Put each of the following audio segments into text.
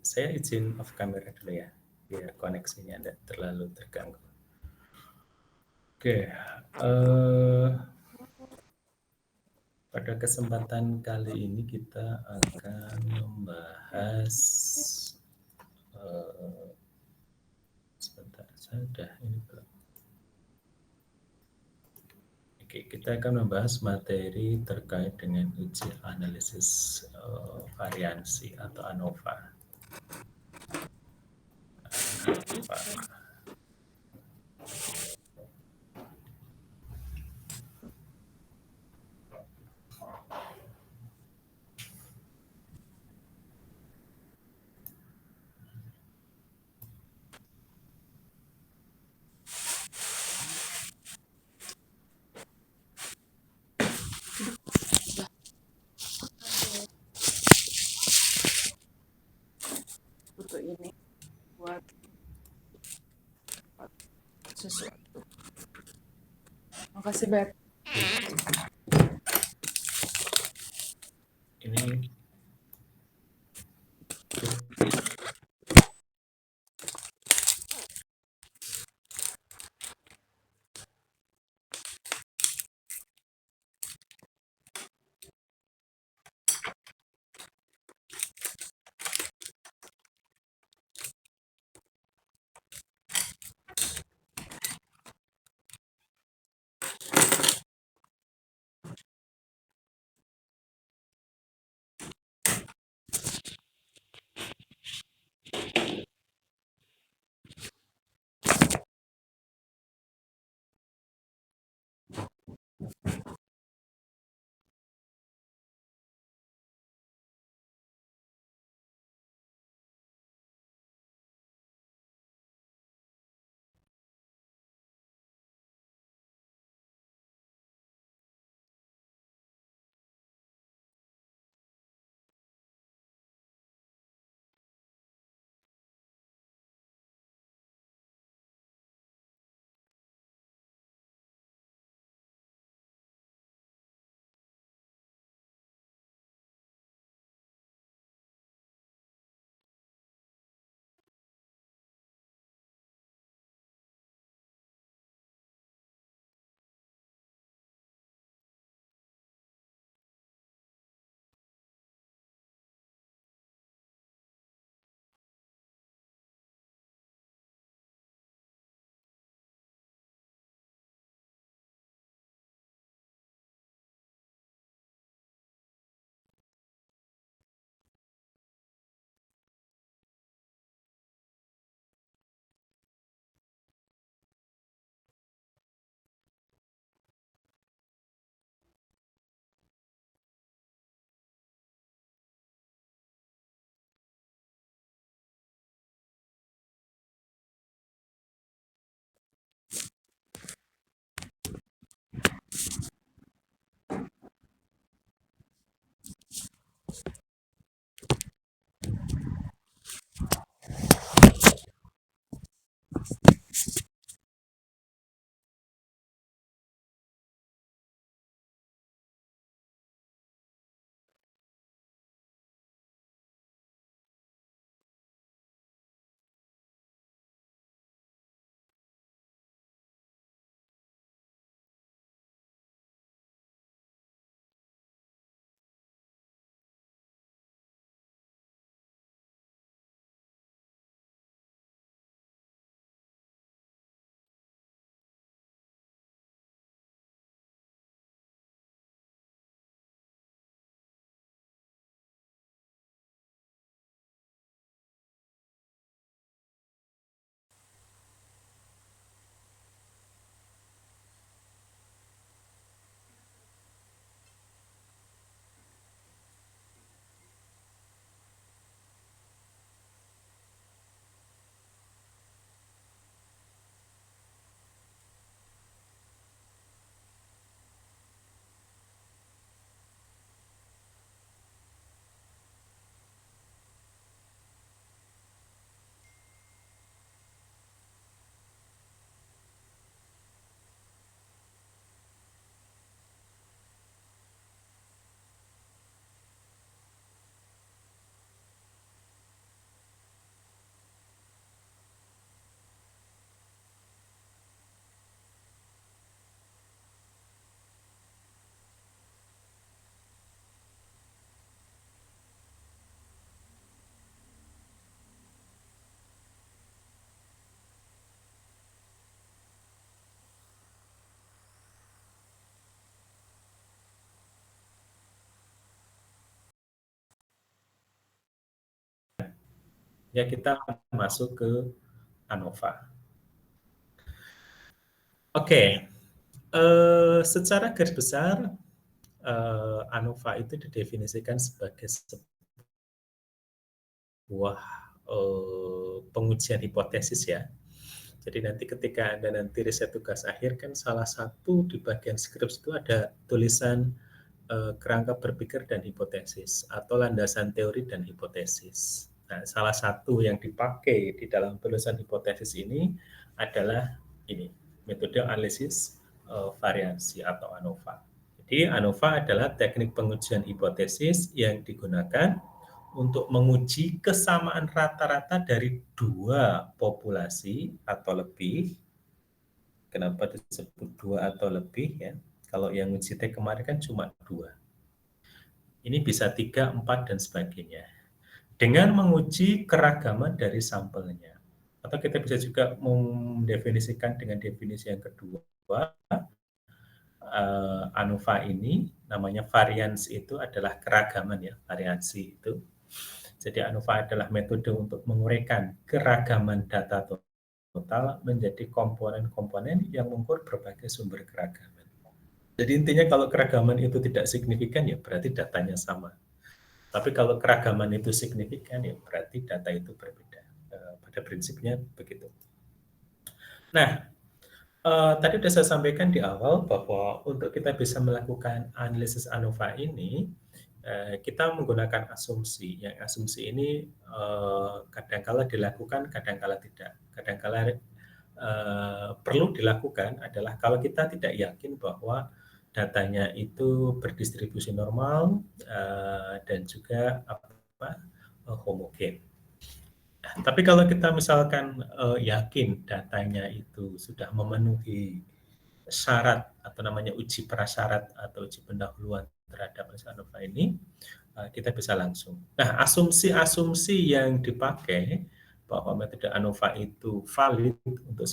saya izin off kamera dulu ya, biar koneksinya tidak terlalu terganggu. Oke, pada kesempatan kali ini kita akan membahas sebentar saja ini belum. Oke, kita akan membahas materi terkait dengan uji analisis variansi atau ANOVA. Butuh ini buat sesuatu. Makasih, Beb. Ini Ya kita masuk ke ANOVA. Oke, secara garis besar ANOVA itu didefinisikan sebagai sebuah pengujian hipotesis ya. Jadi nanti ketika Anda nanti riset tugas akhir kan salah satu di bagian skrips itu ada tulisan kerangka berpikir dan hipotesis atau landasan teori dan hipotesis. Nah, salah satu yang dipakai di dalam tulisan hipotesis ini adalah ini, metode analisis variansi atau ANOVA. Jadi ANOVA adalah teknik pengujian hipotesis yang digunakan untuk menguji kesamaan rata-rata dari dua populasi atau lebih. Kenapa disebut dua atau lebih ya? Kalau yang uji T kemarin kan cuma dua. Ini bisa 3, 4, dan sebagainya. Dengan menguji keragaman dari sampelnya. Atau kita bisa juga mendefinisikan dengan definisi yang kedua, ANOVA ini namanya variansi itu adalah keragaman ya, variansi itu. Jadi ANOVA adalah metode untuk menguraikan keragaman data total menjadi komponen-komponen yang mengukur berbagai sumber keragaman. Jadi intinya kalau keragaman itu tidak signifikan ya berarti datanya sama. Tapi kalau keragaman itu signifikan ya berarti data itu berbeda. Pada prinsipnya begitu. Nah, tadi sudah saya sampaikan di awal bahwa untuk kita bisa melakukan analisis ANOVA ini, kita menggunakan asumsi. Yang asumsi ini kadangkala dilakukan, kadangkala tidak. Kadangkala perlu dilakukan adalah kalau kita tidak yakin bahwa datanya itu berdistribusi normal dan juga homogen. Tapi kalau kita misalkan yakin datanya itu sudah memenuhi syarat atau namanya uji prasyarat atau uji pendahuluan terhadap ANOVA ini, kita bisa langsung. Nah, asumsi-asumsi yang dipakai bahwa metode ANOVA itu valid untuk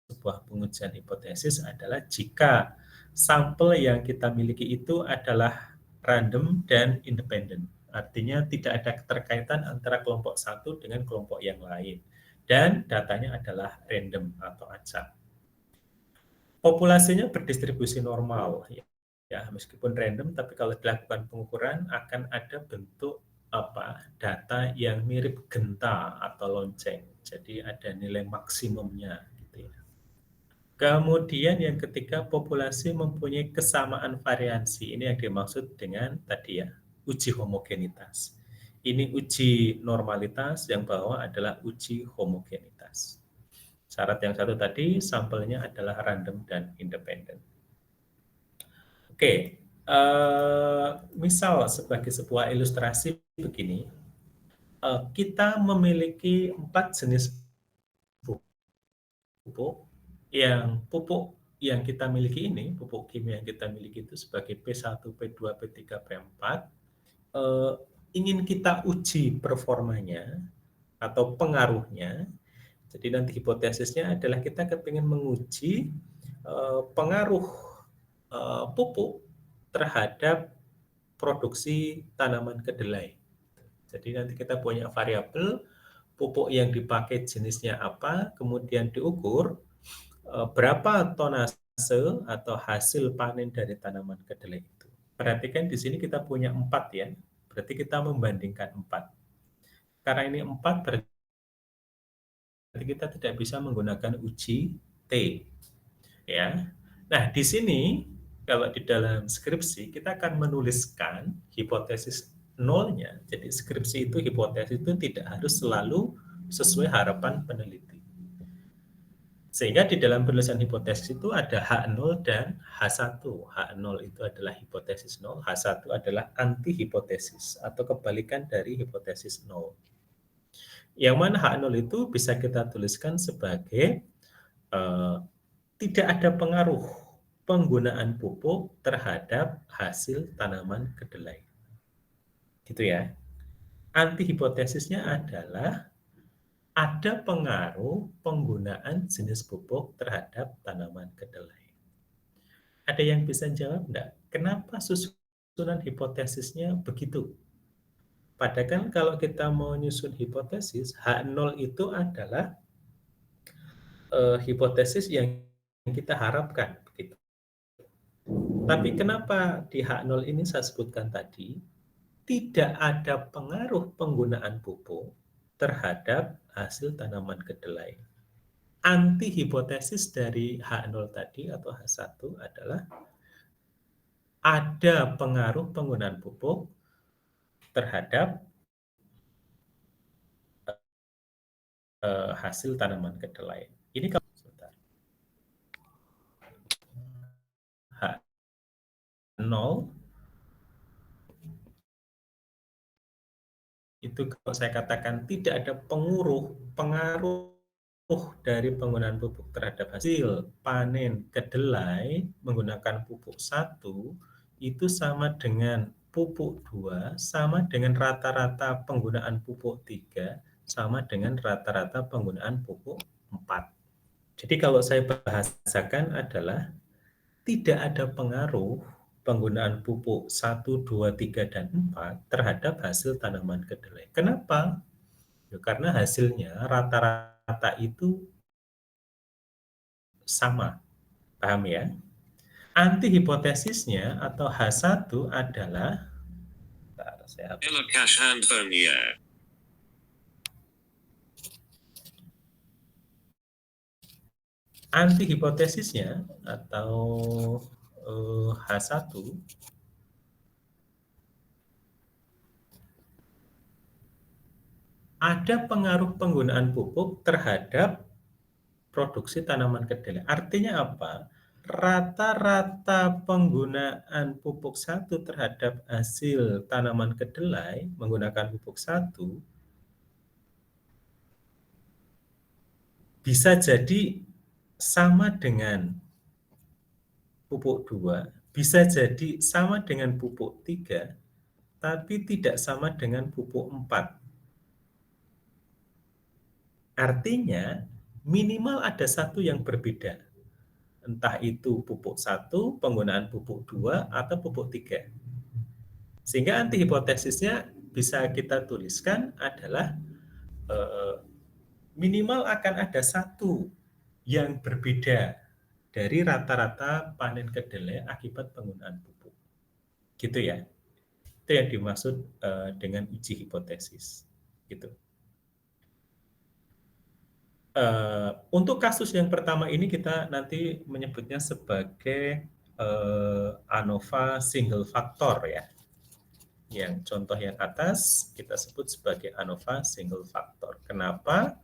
sebuah pengujian hipotesis adalah jika sampel yang kita miliki itu adalah random dan independen. Artinya tidak ada keterkaitan antara kelompok satu dengan kelompok yang lain. Dan datanya adalah random atau acak. Populasinya berdistribusi normal. Ya, meskipun random, tapi kalau dilakukan pengukuran akan ada bentuk data yang mirip genta atau lonceng. Jadi ada nilai maksimumnya. Gitu ya. Kemudian yang ketiga, populasi mempunyai kesamaan variansi. Ini yang dimaksud dengan tadi ya, uji homogenitas. Ini uji normalitas, yang bawah adalah uji homogenitas. Syarat yang satu tadi, sampelnya adalah random dan independen. Oke, misal sebagai sebuah ilustrasi begini, kita memiliki 4 jenis pupuk yang kita miliki ini, pupuk kimia yang kita miliki itu sebagai P1, P2, P3, P4, ingin kita uji performanya atau pengaruhnya. Jadi nanti hipotesisnya adalah kita kepingin menguji pengaruh pupuk terhadap produksi tanaman kedelai. Jadi nanti kita punya variabel pupuk yang dipakai jenisnya apa, kemudian diukur berapa tonase atau hasil panen dari tanaman kedelai itu. Perhatikan di sini kita punya 4 ya, berarti kita membandingkan 4. Karena ini 4 berarti kita tidak bisa menggunakan uji T. Ya. Nah, di sini kalau di dalam skripsi kita akan menuliskan hipotesis nolnya. Jadi skripsi itu hipotesis itu tidak harus selalu sesuai harapan peneliti. Sehingga di dalam penulisan hipotesis itu ada H0 dan H1. H0 itu adalah hipotesis 0, H1 adalah anti hipotesis atau kebalikan dari hipotesis 0. Yang mana H0 itu bisa kita tuliskan sebagai tidak ada pengaruh penggunaan pupuk terhadap hasil tanaman kedelai. Gitu ya. Anti hipotesisnya adalah ada pengaruh penggunaan jenis pupuk terhadap tanaman kedelai. Ada yang bisa jawab enggak? Kenapa susunan hipotesisnya begitu? Padahal kan kalau kita mau nyusun hipotesis, H0 itu adalah hipotesis yang kita harapkan, begitu. Tapi kenapa di H0 ini saya sebutkan tadi, tidak ada pengaruh penggunaan pupuk terhadap hasil tanaman kedelai. Anti hipotesis dari H0 tadi atau H1 adalah ada pengaruh penggunaan pupuk terhadap hasil tanaman kedelai. Ini kalau sebentar. H0 itu kalau saya katakan tidak ada pengaruh dari penggunaan pupuk terhadap hasil panen kedelai menggunakan pupuk 1 itu sama dengan pupuk 2 sama dengan rata-rata penggunaan pupuk 3 sama dengan rata-rata penggunaan pupuk 4. Jadi kalau saya bahasakan adalah tidak ada pengaruh penggunaan pupuk 1, 2, 3, dan 4 terhadap hasil tanaman kedelai. Kenapa? Ya, karena hasilnya rata-rata itu sama. Paham ya? Anti hipotesisnya atau H1 adalah anti hipotesisnya atau H1 ada pengaruh penggunaan pupuk terhadap produksi tanaman kedelai. Artinya apa? Rata-rata penggunaan pupuk 1 terhadap hasil tanaman kedelai menggunakan pupuk 1 bisa jadi sama dengan pupuk 2, bisa jadi sama dengan pupuk 3, tapi tidak sama dengan pupuk 4. Artinya minimal ada satu yang berbeda. Entah itu pupuk 1, penggunaan pupuk 2, atau pupuk 3. Sehingga anti hipotesisnya bisa kita tuliskan adalah minimal akan ada satu yang berbeda dari rata-rata panen kedelai akibat penggunaan pupuk. Gitu ya. Itu yang dimaksud dengan uji hipotesis. Gitu. Untuk kasus yang pertama ini kita nanti menyebutnya sebagai ANOVA single factor ya. Yang contoh yang atas kita sebut sebagai ANOVA single factor. Kenapa?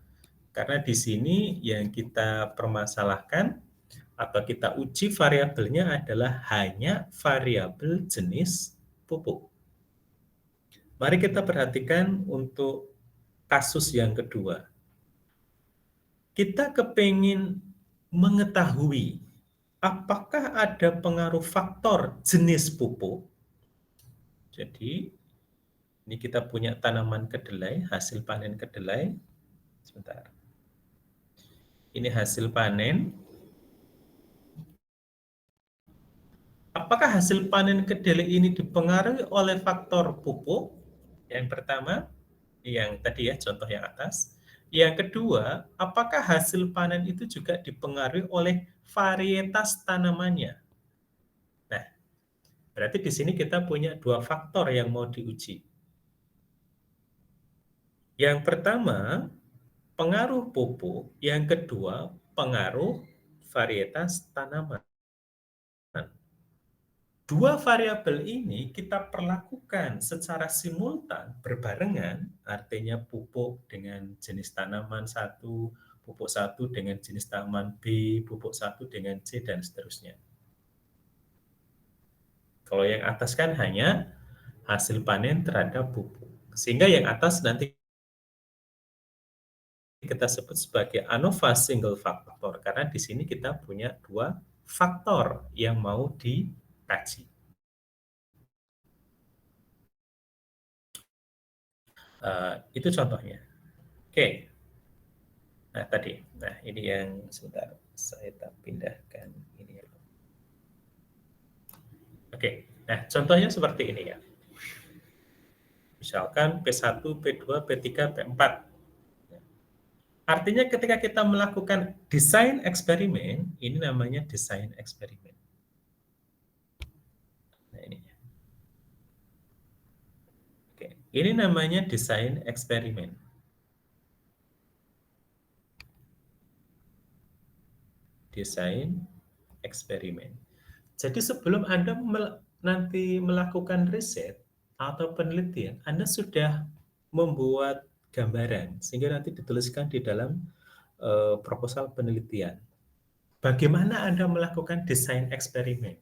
Karena di sini yang kita permasalahkan atau kita uji variabelnya adalah hanya variabel jenis pupuk. Mari kita perhatikan untuk kasus yang kedua. Kita kepingin mengetahui apakah ada pengaruh faktor jenis pupuk. Jadi, ini kita punya tanaman kedelai, hasil panen kedelai. Sebentar. Ini hasil panen. Apakah hasil panen kedelai ini dipengaruhi oleh faktor pupuk? Yang pertama, yang tadi ya, contoh yang atas. Yang kedua, apakah hasil panen itu juga dipengaruhi oleh varietas tanamannya? Nah, berarti di sini kita punya dua faktor yang mau diuji. Yang pertama, pengaruh pupuk. Yang kedua, pengaruh varietas tanaman. Dua variabel ini kita perlakukan secara simultan, berbarengan, artinya pupuk dengan jenis tanaman satu, pupuk satu dengan jenis tanaman B, pupuk satu dengan C, dan seterusnya. Kalau yang atas kan hanya hasil panen terhadap pupuk. Sehingga yang atas nanti kita sebut sebagai ANOVA single factor, karena di sini kita punya dua faktor yang mau dikaji. Itu contohnya. Oke. Nah, tadi. Nah, ini yang sebentar saya tak pindahkan ini ya. Oke. Nah, contohnya seperti ini ya. Misalkan P1, P2, P3, P4. Artinya ketika kita melakukan desain eksperimen, ini namanya desain eksperimen. Nah, ini. Oke, ini namanya desain eksperimen. Desain eksperimen. Jadi sebelum Anda nanti melakukan riset atau penelitian, Anda sudah membuat gambaran sehingga nanti dituliskan di dalam proposal penelitian. Bagaimana Anda melakukan desain eksperimen?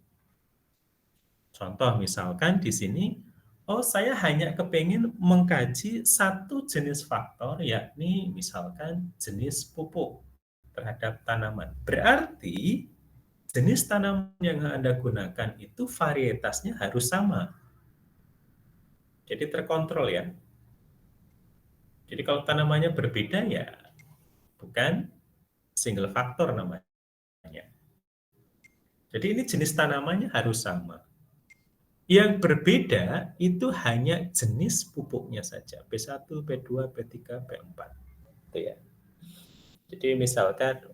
Contoh misalkan di sini, oh saya hanya kepingin mengkaji satu jenis faktor, yakni misalkan jenis pupuk terhadap tanaman. Berarti jenis tanaman yang Anda gunakan itu varietasnya harus sama. Jadi terkontrol ya. Jadi kalau tanamannya berbeda ya bukan single faktor namanya. Jadi ini jenis tanamannya harus sama. Yang berbeda itu hanya jenis pupuknya saja, P1, P2, P3, P4. Itu ya. Jadi misalkan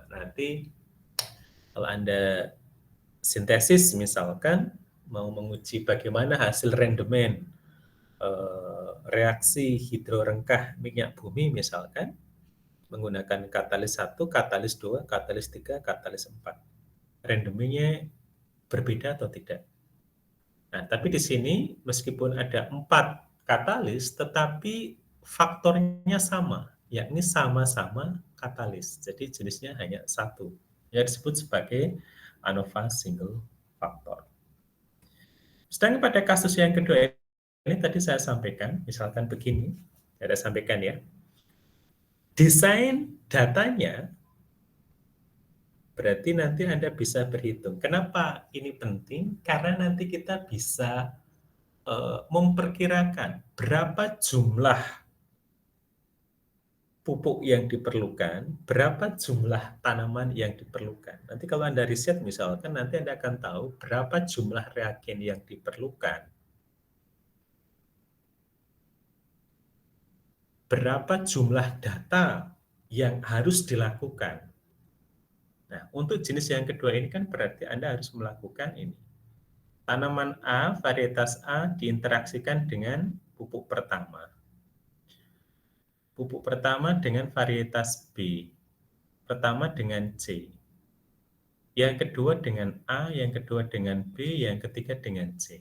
nanti kalau Anda sintesis misalkan mau menguji bagaimana hasil rendemen reaksi hidrorengkah minyak bumi misalkan menggunakan katalis 1, katalis 2, katalis 3, katalis 4. Rendemennya berbeda atau tidak? Nah, tapi di sini meskipun ada 4 katalis, tetapi faktornya sama, yakni sama-sama katalis. Jadi jenisnya hanya satu, yang disebut sebagai ANOVA single factor. Sedangkan pada kasus yang kedua ini tadi saya sampaikan, misalkan begini, saya sampaikan ya, desain datanya berarti nanti Anda bisa berhitung. Kenapa ini penting? Karena nanti kita bisa memperkirakan berapa jumlah pupuk yang diperlukan, berapa jumlah tanaman yang diperlukan. Nanti kalau Anda riset misalkan, nanti Anda akan tahu berapa jumlah reagen yang diperlukan, berapa jumlah data yang harus dilakukan. Nah, untuk jenis yang kedua ini kan berarti Anda harus melakukan ini. Tanaman A, varietas A diinteraksikan dengan pupuk pertama. Pupuk pertama dengan varietas B. Pertama dengan C. Yang kedua dengan A, yang kedua dengan B, yang ketiga dengan C.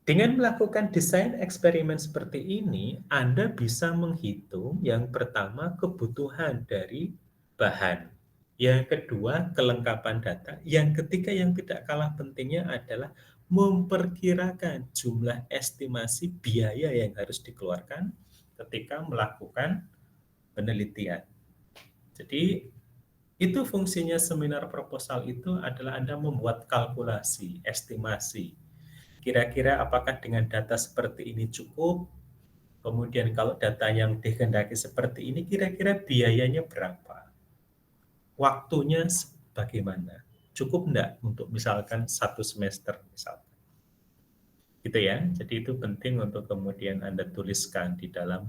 Dengan melakukan desain eksperimen seperti ini, Anda bisa menghitung yang pertama kebutuhan dari bahan, yang kedua kelengkapan data, yang ketiga yang tidak kalah pentingnya adalah memperkirakan jumlah estimasi biaya yang harus dikeluarkan ketika melakukan penelitian. Jadi itu fungsinya seminar proposal itu adalah Anda membuat kalkulasi, estimasi. Kira-kira apakah dengan data seperti ini cukup? Kemudian kalau data yang dikehendaki seperti ini, kira-kira biayanya berapa? Waktunya bagaimana? Cukup enggak untuk misalkan 1 semester misalkan? Gitu ya. Jadi itu penting untuk kemudian Anda tuliskan di dalam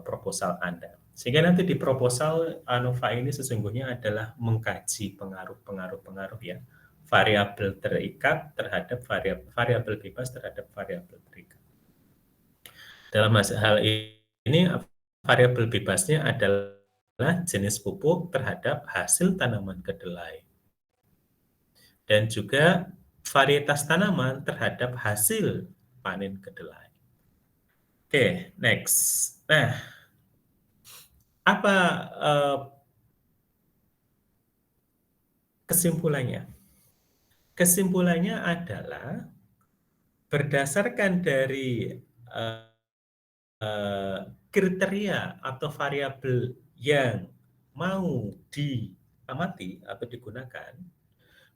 proposal Anda. Sehingga nanti di proposal ANOVA ini sesungguhnya adalah mengkaji pengaruh-pengaruh ya. Variabel terikat terhadap variabel bebas terhadap variabel terikat. Dalam hal ini variabel bebasnya adalah jenis pupuk terhadap hasil tanaman kedelai. Dan juga varietas tanaman terhadap hasil panen kedelai. Oke, next. Nah, apa kesimpulannya? Kesimpulannya adalah berdasarkan dari kriteria atau variabel yang mau diamati atau digunakan,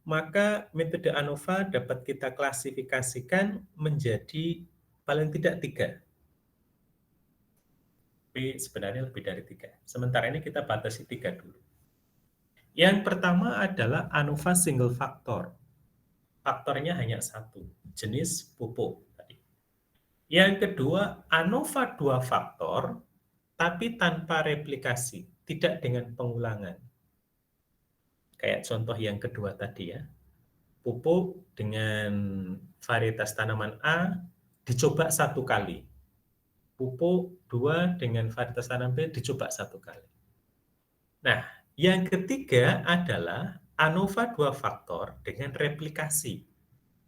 maka metode ANOVA dapat kita klasifikasikan menjadi paling tidak 3. Tapi sebenarnya lebih dari 3. Sementara ini kita batasi 3 dulu. Yang pertama adalah ANOVA single factor. faktornya hanya satu, jenis pupuk tadi. Yang kedua, ANOVA 2 faktor, tapi tanpa replikasi, tidak dengan pengulangan. Kayak contoh yang kedua tadi ya, pupuk dengan varietas tanaman A dicoba 1 kali, pupuk 2 dengan varietas tanaman B dicoba 1 kali. Nah, yang ketiga adalah ANOVA 2 faktor dengan replikasi.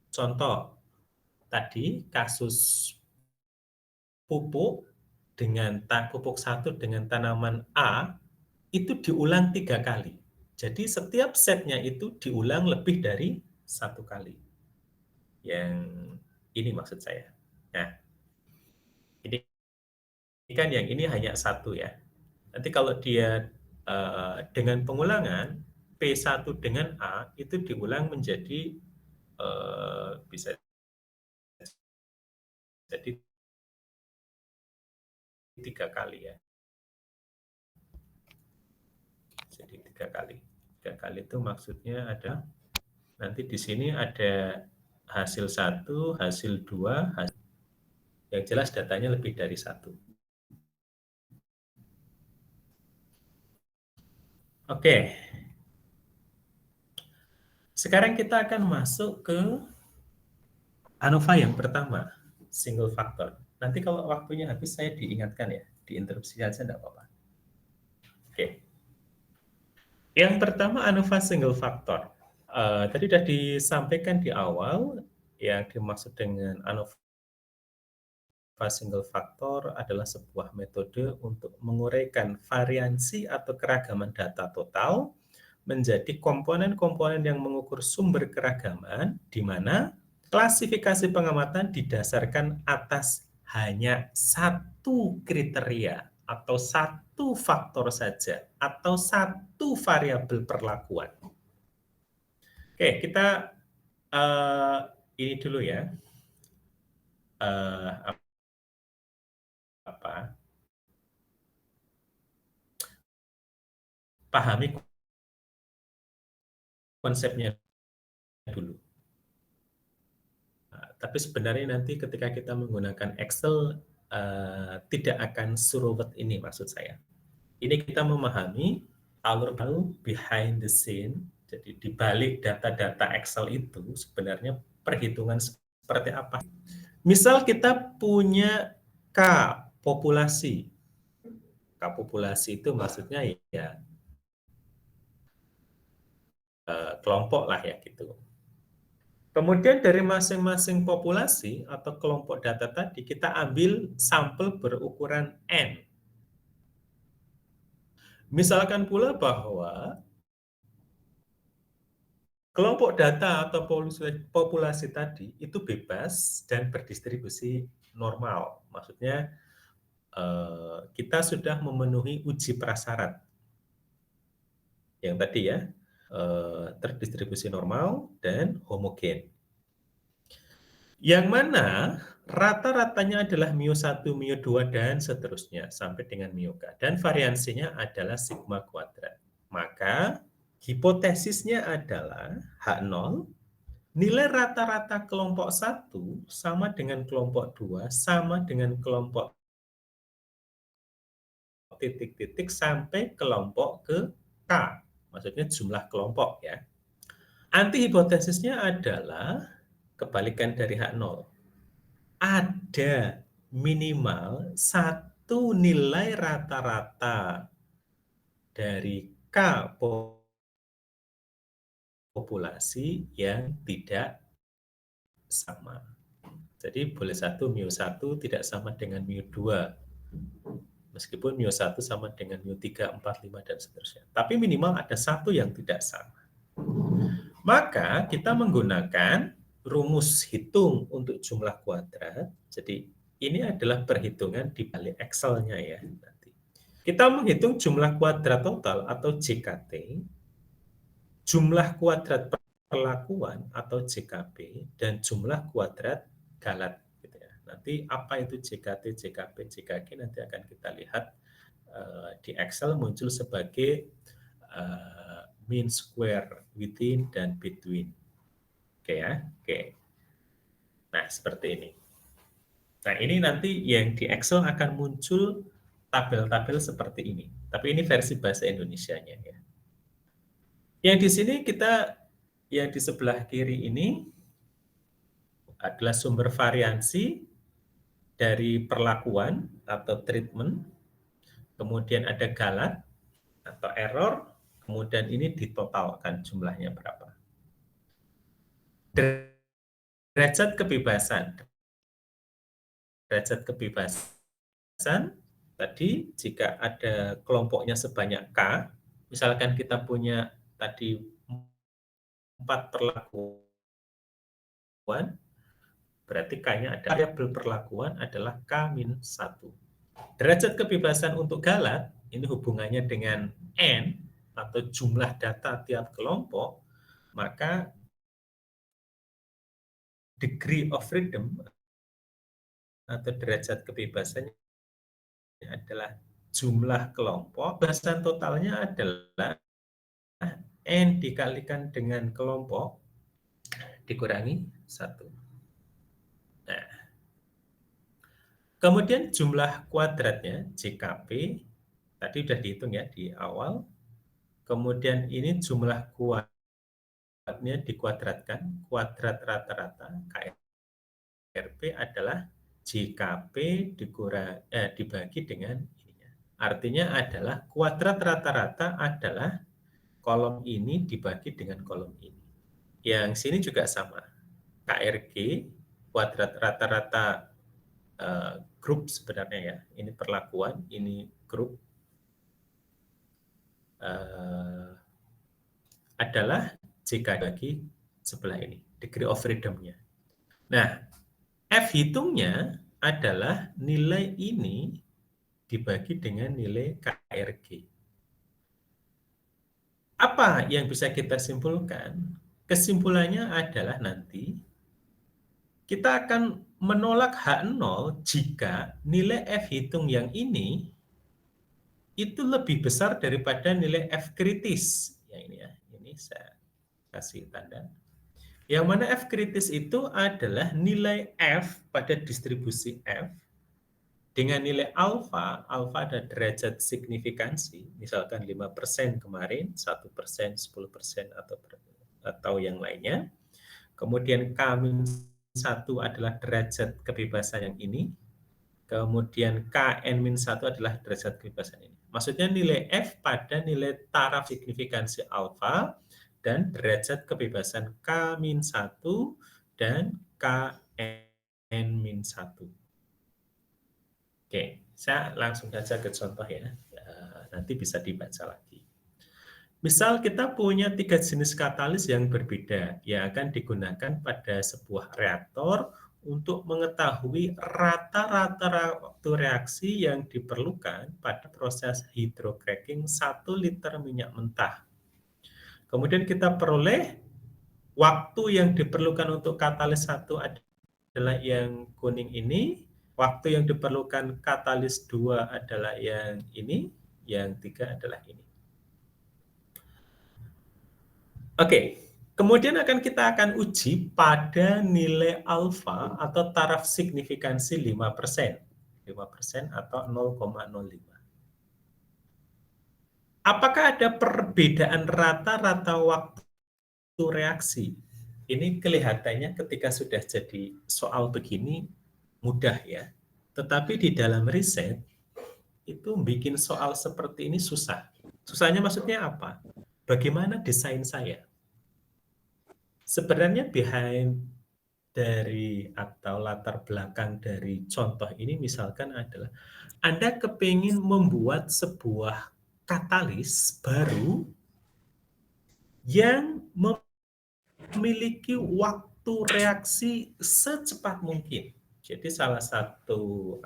Contoh, tadi kasus pupuk dengan pupuk 1 dengan tanaman A, itu diulang 3 kali. Jadi setiap setnya itu diulang lebih dari 1 kali. Yang ini maksud saya. Nah, ini kan yang ini hanya 1 ya. Nanti kalau dia, dengan pengulangan, P1 dengan A itu diulang menjadi, bisa jadi 3 kali ya. Jadi 3 kali. 3 kali itu maksudnya ada, nanti di sini ada hasil 1, hasil 2, yang jelas datanya lebih dari 1. Oke. Sekarang kita akan masuk ke ANOVA yang pertama, single factor. Nanti kalau waktunya habis saya diingatkan ya, diinterupsi aja enggak apa-apa. Oke. Yang pertama ANOVA single factor. Tadi sudah disampaikan di awal, yang dimaksud dengan ANOVA single factor adalah sebuah metode untuk menguraikan variansi atau keragaman data total menjadi komponen-komponen yang mengukur sumber keragaman, di mana klasifikasi pengamatan didasarkan atas hanya 1 kriteria atau 1 faktor saja, atau 1 variabel perlakuan. Oke, kita ini dulu ya. Pahami konsepnya dulu. Tapi sebenarnya nanti ketika kita menggunakan Excel, tidak akan seruwet ini maksud saya. Ini kita memahami alur behind the scene, jadi di balik data-data Excel itu sebenarnya perhitungan seperti apa. Misal kita punya K populasi. K populasi itu maksudnya ya kelompok lah ya gitu. Kemudian dari masing-masing populasi atau kelompok data tadi kita ambil sampel berukuran N. Misalkan pula bahwa kelompok data atau populasi tadi itu bebas dan berdistribusi normal. Maksudnya kita sudah memenuhi uji prasyarat. Yang tadi ya, terdistribusi normal dan homogen. Yang mana rata-ratanya adalah μ1, μ2, dan seterusnya sampai dengan μk. Dan variansinya adalah sigma kuadrat. Maka hipotesisnya adalah H0, nilai rata-rata kelompok 1 sama dengan kelompok 2, sama dengan kelompok titik-titik sampai kelompok ke K. Maksudnya jumlah kelompok ya. Antihipotesisnya adalah kebalikan dari H0. Ada minimal 1 nilai rata-rata dari K populasi yang tidak sama. Jadi boleh 1 μ1 tidak sama dengan μ2. Meskipun μ1 sama dengan μ3, 4, 5, dan seterusnya. Tapi minimal ada 1 yang tidak sama. Maka kita menggunakan rumus hitung untuk jumlah kuadrat. Jadi ini adalah perhitungan di balik Excel-nya ya nanti. Kita menghitung jumlah kuadrat total atau JKT, jumlah kuadrat perlakuan atau JKP, dan jumlah kuadrat galat. Gitu ya. Nanti apa itu JKT, JKP, JKG nanti akan kita lihat di Excel muncul sebagai mean square within dan between. Oke ya, oke. Nah, seperti ini. Nah, ini nanti yang di Excel akan muncul tabel-tabel seperti ini, tapi ini versi bahasa Indonesianya ya. Yang di sini kita yang di sebelah kiri ini adalah sumber variansi dari perlakuan atau treatment, kemudian ada galat atau error, kemudian ini ditotalkan jumlahnya berapa. Derajat kebebasan. Derajat kebebasan tadi jika ada kelompoknya sebanyak K, misalkan kita punya tadi 4 perlakuan, berarti K-nya ada variabel perlakuan adalah K-1. Derajat kebebasan untuk galat, ini hubungannya dengan N atau jumlah data tiap kelompok, maka degree of freedom atau derajat kebebasannya adalah jumlah kelompok, kebebasan totalnya adalah N dikalikan dengan kelompok dikurangi 1. Nah, kemudian jumlah kuadratnya, JKP, tadi sudah dihitung ya di awal. Kemudian ini jumlah kuadratnya dikuadratkan, kuadrat rata-rata, KRP adalah JKP dibagi dengan ininya. Artinya adalah kuadrat rata-rata adalah kolom ini dibagi dengan kolom ini. Yang sini juga sama. KRG, kuadrat rata-rata grup sebenarnya ya. Ini perlakuan, ini grup. Adalah jika bagi sebelah ini, degree of freedom-nya. Nah, F hitungnya adalah nilai ini dibagi dengan nilai KRG. Apa yang bisa kita simpulkan? Kesimpulannya adalah nanti kita akan menolak H0 jika nilai F hitung yang ini itu lebih besar daripada nilai F kritis. Yang ini ya, ini saya kasih tanda. Yang mana F kritis itu adalah nilai F pada distribusi F dengan nilai alfa, alfa ada derajat signifikansi, misalkan 5% kemarin, 1%, 10%, atau yang lainnya. Kemudian K-1 adalah derajat kebebasan yang ini, kemudian KN-1 adalah derajat kebebasan ini. Maksudnya nilai F pada nilai taraf signifikansi alfa dan derajat kebebasan K-1 dan KN-1. Oke, saya langsung saja ke contoh ya, nanti bisa dibaca lagi. Misal kita punya 3 jenis katalis yang berbeda yang akan digunakan pada sebuah reaktor untuk mengetahui rata-rata waktu reaksi yang diperlukan pada proses hydrocracking 1 liter minyak mentah. Kemudian kita peroleh waktu yang diperlukan untuk katalis 1 adalah yang kuning ini, waktu yang diperlukan katalis 2 adalah yang ini, yang 3 adalah ini. Oke, kemudian kita akan uji pada nilai alfa atau taraf signifikansi 5%. 5% atau 0,05. Apakah ada perbedaan rata-rata waktu reaksi? Ini kelihatannya ketika sudah jadi soal begini mudah ya. Tetapi di dalam riset itu bikin soal seperti ini susah. Susahnya maksudnya apa? Bagaimana desain saya? Sebenarnya behind dari atau latar belakang dari contoh ini misalkan adalah Anda kepingin membuat sebuah katalis baru yang memiliki waktu reaksi secepat mungkin. Jadi salah satu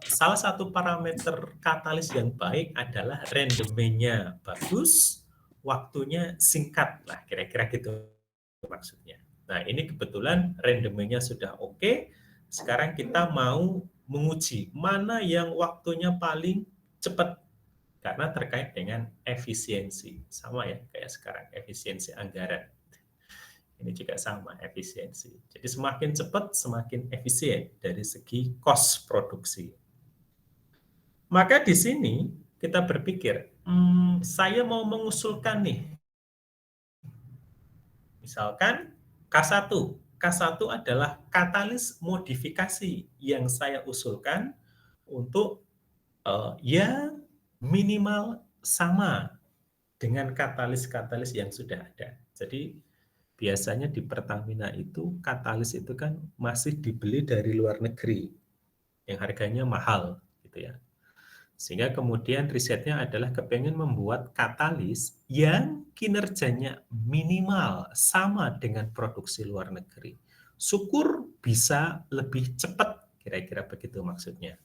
salah satu parameter katalis yang baik adalah rendemennya bagus, waktunya singkat. Nah, kira-kira gitu maksudnya. Nah, ini kebetulan rendemennya sudah oke. Sekarang kita mau menguji mana yang waktunya paling cepat karena terkait dengan efisiensi. Sama ya kayak sekarang efisiensi anggaran. Ini juga sama efisiensi. Jadi semakin cepat, semakin efisien dari segi cost produksi. Maka di sini kita berpikir, saya mau mengusulkan nih, misalkan K1. K1 adalah katalis modifikasi yang saya usulkan untuk ya minimal sama dengan katalis-katalis yang sudah ada. Jadi biasanya di Pertamina itu katalis itu kan masih dibeli dari luar negeri yang harganya mahal gitu ya. Sehingga kemudian risetnya adalah kepengen membuat katalis yang kinerjanya minimal sama dengan produksi luar negeri. Syukur bisa lebih cepat, kira-kira begitu maksudnya.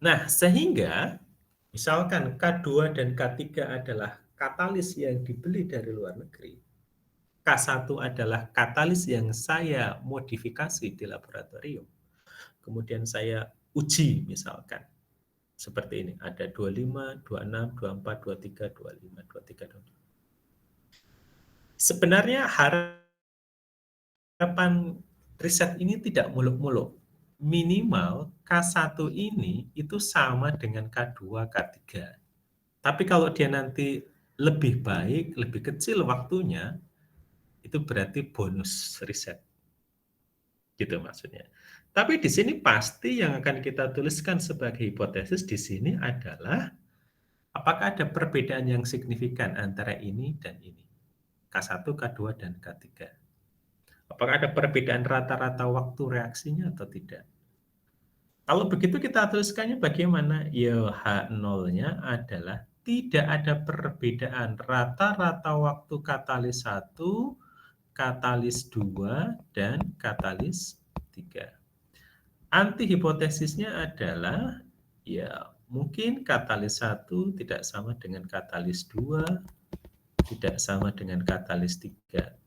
Nah, sehingga misalkan K2 dan K3 adalah katalis yang dibeli dari luar negeri. K1 adalah katalis yang saya modifikasi di laboratorium. Kemudian saya uji misalkan. Seperti ini, ada 25, 26, 24, 23, 25, 23, 25. Sebenarnya harapan riset ini tidak muluk-muluk. Minimal K1 ini itu sama dengan K2, K3. Tapi kalau dia nanti lebih baik, lebih kecil waktunya, itu berarti bonus riset. Gitu maksudnya. Tapi di sini pasti yang akan kita tuliskan sebagai hipotesis di sini adalah apakah ada perbedaan yang signifikan antara ini dan ini? K1, K2, dan K3. Apakah ada perbedaan rata-rata waktu reaksinya atau tidak? Kalau begitu kita tuliskannya bagaimana? Ya H0-nya adalah tidak ada perbedaan rata-rata waktu katalis 1, katalis 2, dan katalis 3. Anti hipotesisnya adalah ya mungkin katalis 1 tidak sama dengan katalis 2, tidak sama dengan katalis 3.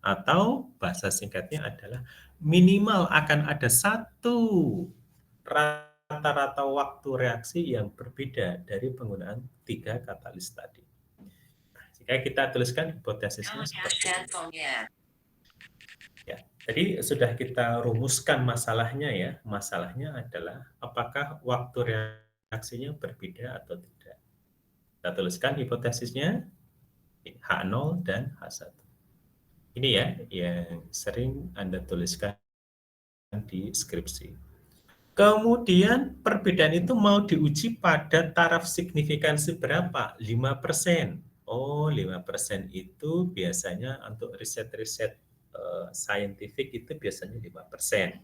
Atau bahasa singkatnya adalah minimal akan ada satu rata-rata waktu reaksi yang berbeda dari penggunaan 3 katalis tadi. Jika kita tuliskan hipotesisnya seperti ini. Ya, jadi sudah kita rumuskan masalahnya ya. Masalahnya adalah apakah waktu reaksinya berbeda atau tidak. Kita tuliskan hipotesisnya H0 dan H1. Ini ya yang sering Anda tuliskan di skripsi. Kemudian perbedaan itu mau diuji pada taraf signifikansi berapa? 5%. Oh, 5% itu biasanya untuk riset-riset saintifik itu biasanya 5%.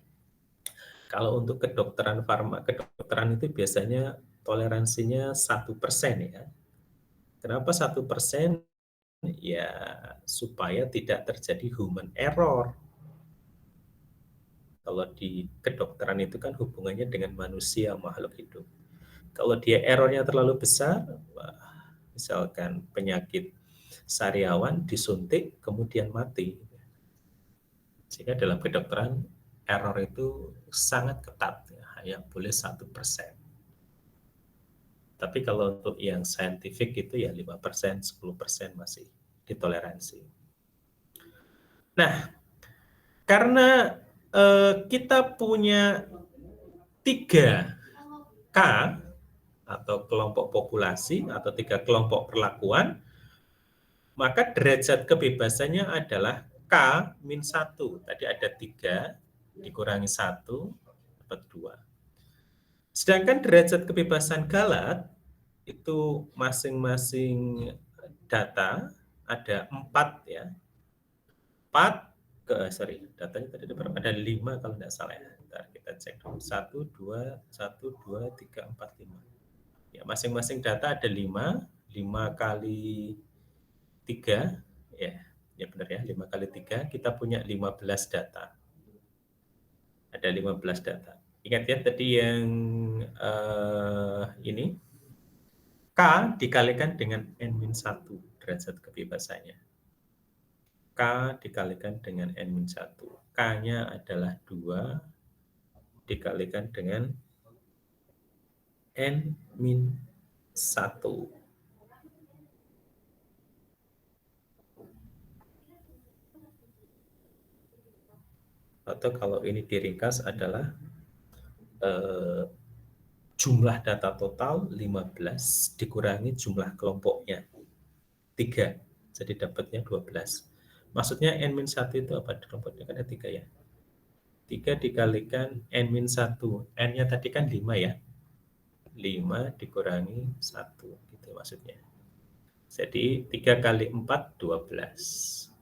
Kalau untuk kedokteran kedokteran itu biasanya toleransinya 1% ya. Kenapa 1%? Ya, supaya tidak terjadi human error. Kalau di kedokteran itu kan hubungannya dengan manusia, makhluk hidup. Kalau dia errornya terlalu besar, misalkan penyakit sariawan disuntik kemudian mati. Sehingga dalam kedokteran error itu sangat ketat, ya, hanya boleh 1%. Tapi kalau untuk yang saintifik itu ya 5%, 10% masih ditoleransi. Nah, karena kita punya 3K atau kelompok populasi atau 3 kelompok perlakuan, maka derajat kebebasannya adalah K-1. Tadi ada 3 dikurangi 1 dapat 2. Sedangkan derajat kebebasan Galat itu masing-masing data ada 4 ya. 4 datanya tadi ada berapa? Ada 5 kalau tidak salah ya. Bentar kita cek dulu. 1, 2, 1, 2, 3, 4, 5. Ya, masing-masing data ada 5, 5 kali 3, ya, ya benar ya, 5 kali 3, kita punya 15 data. Ada 15 data. Ingat ya tadi yang ini, K dikalikan dengan N-1 derajat kebebasannya. K dikalikan dengan N-1. K-nya adalah 2 dikalikan dengan N-1. atau kalau ini diringkas adalah jumlah data total 15 dikurangi jumlah kelompoknya 3, jadi dapatnya 12. Maksudnya N-1 itu apa? Kelompoknya kan ada 3 ya. 3 dikalikan N-1, N-nya tadi kan 5 ya. 5 dikurangi 1, gitu maksudnya. Jadi 3 kali 4, 12.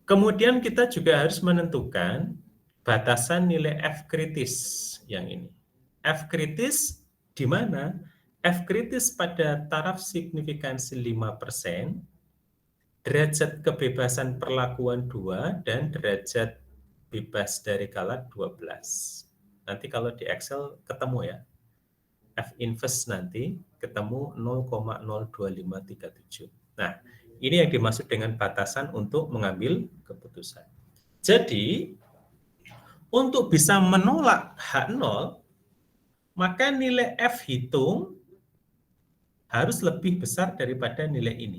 Kemudian kita juga harus menentukan batasan nilai F kritis yang ini. F kritis di mana? F kritis pada taraf signifikansi 5%, derajat kebebasan perlakuan 2, dan derajat bebas dari galat 12. Nanti kalau di Excel ketemu ya. F inverse nanti ketemu 0,02537. Nah, ini yang dimaksud dengan batasan untuk mengambil keputusan. Jadi, untuk bisa menolak H0, maka nilai F hitung harus lebih besar daripada nilai ini.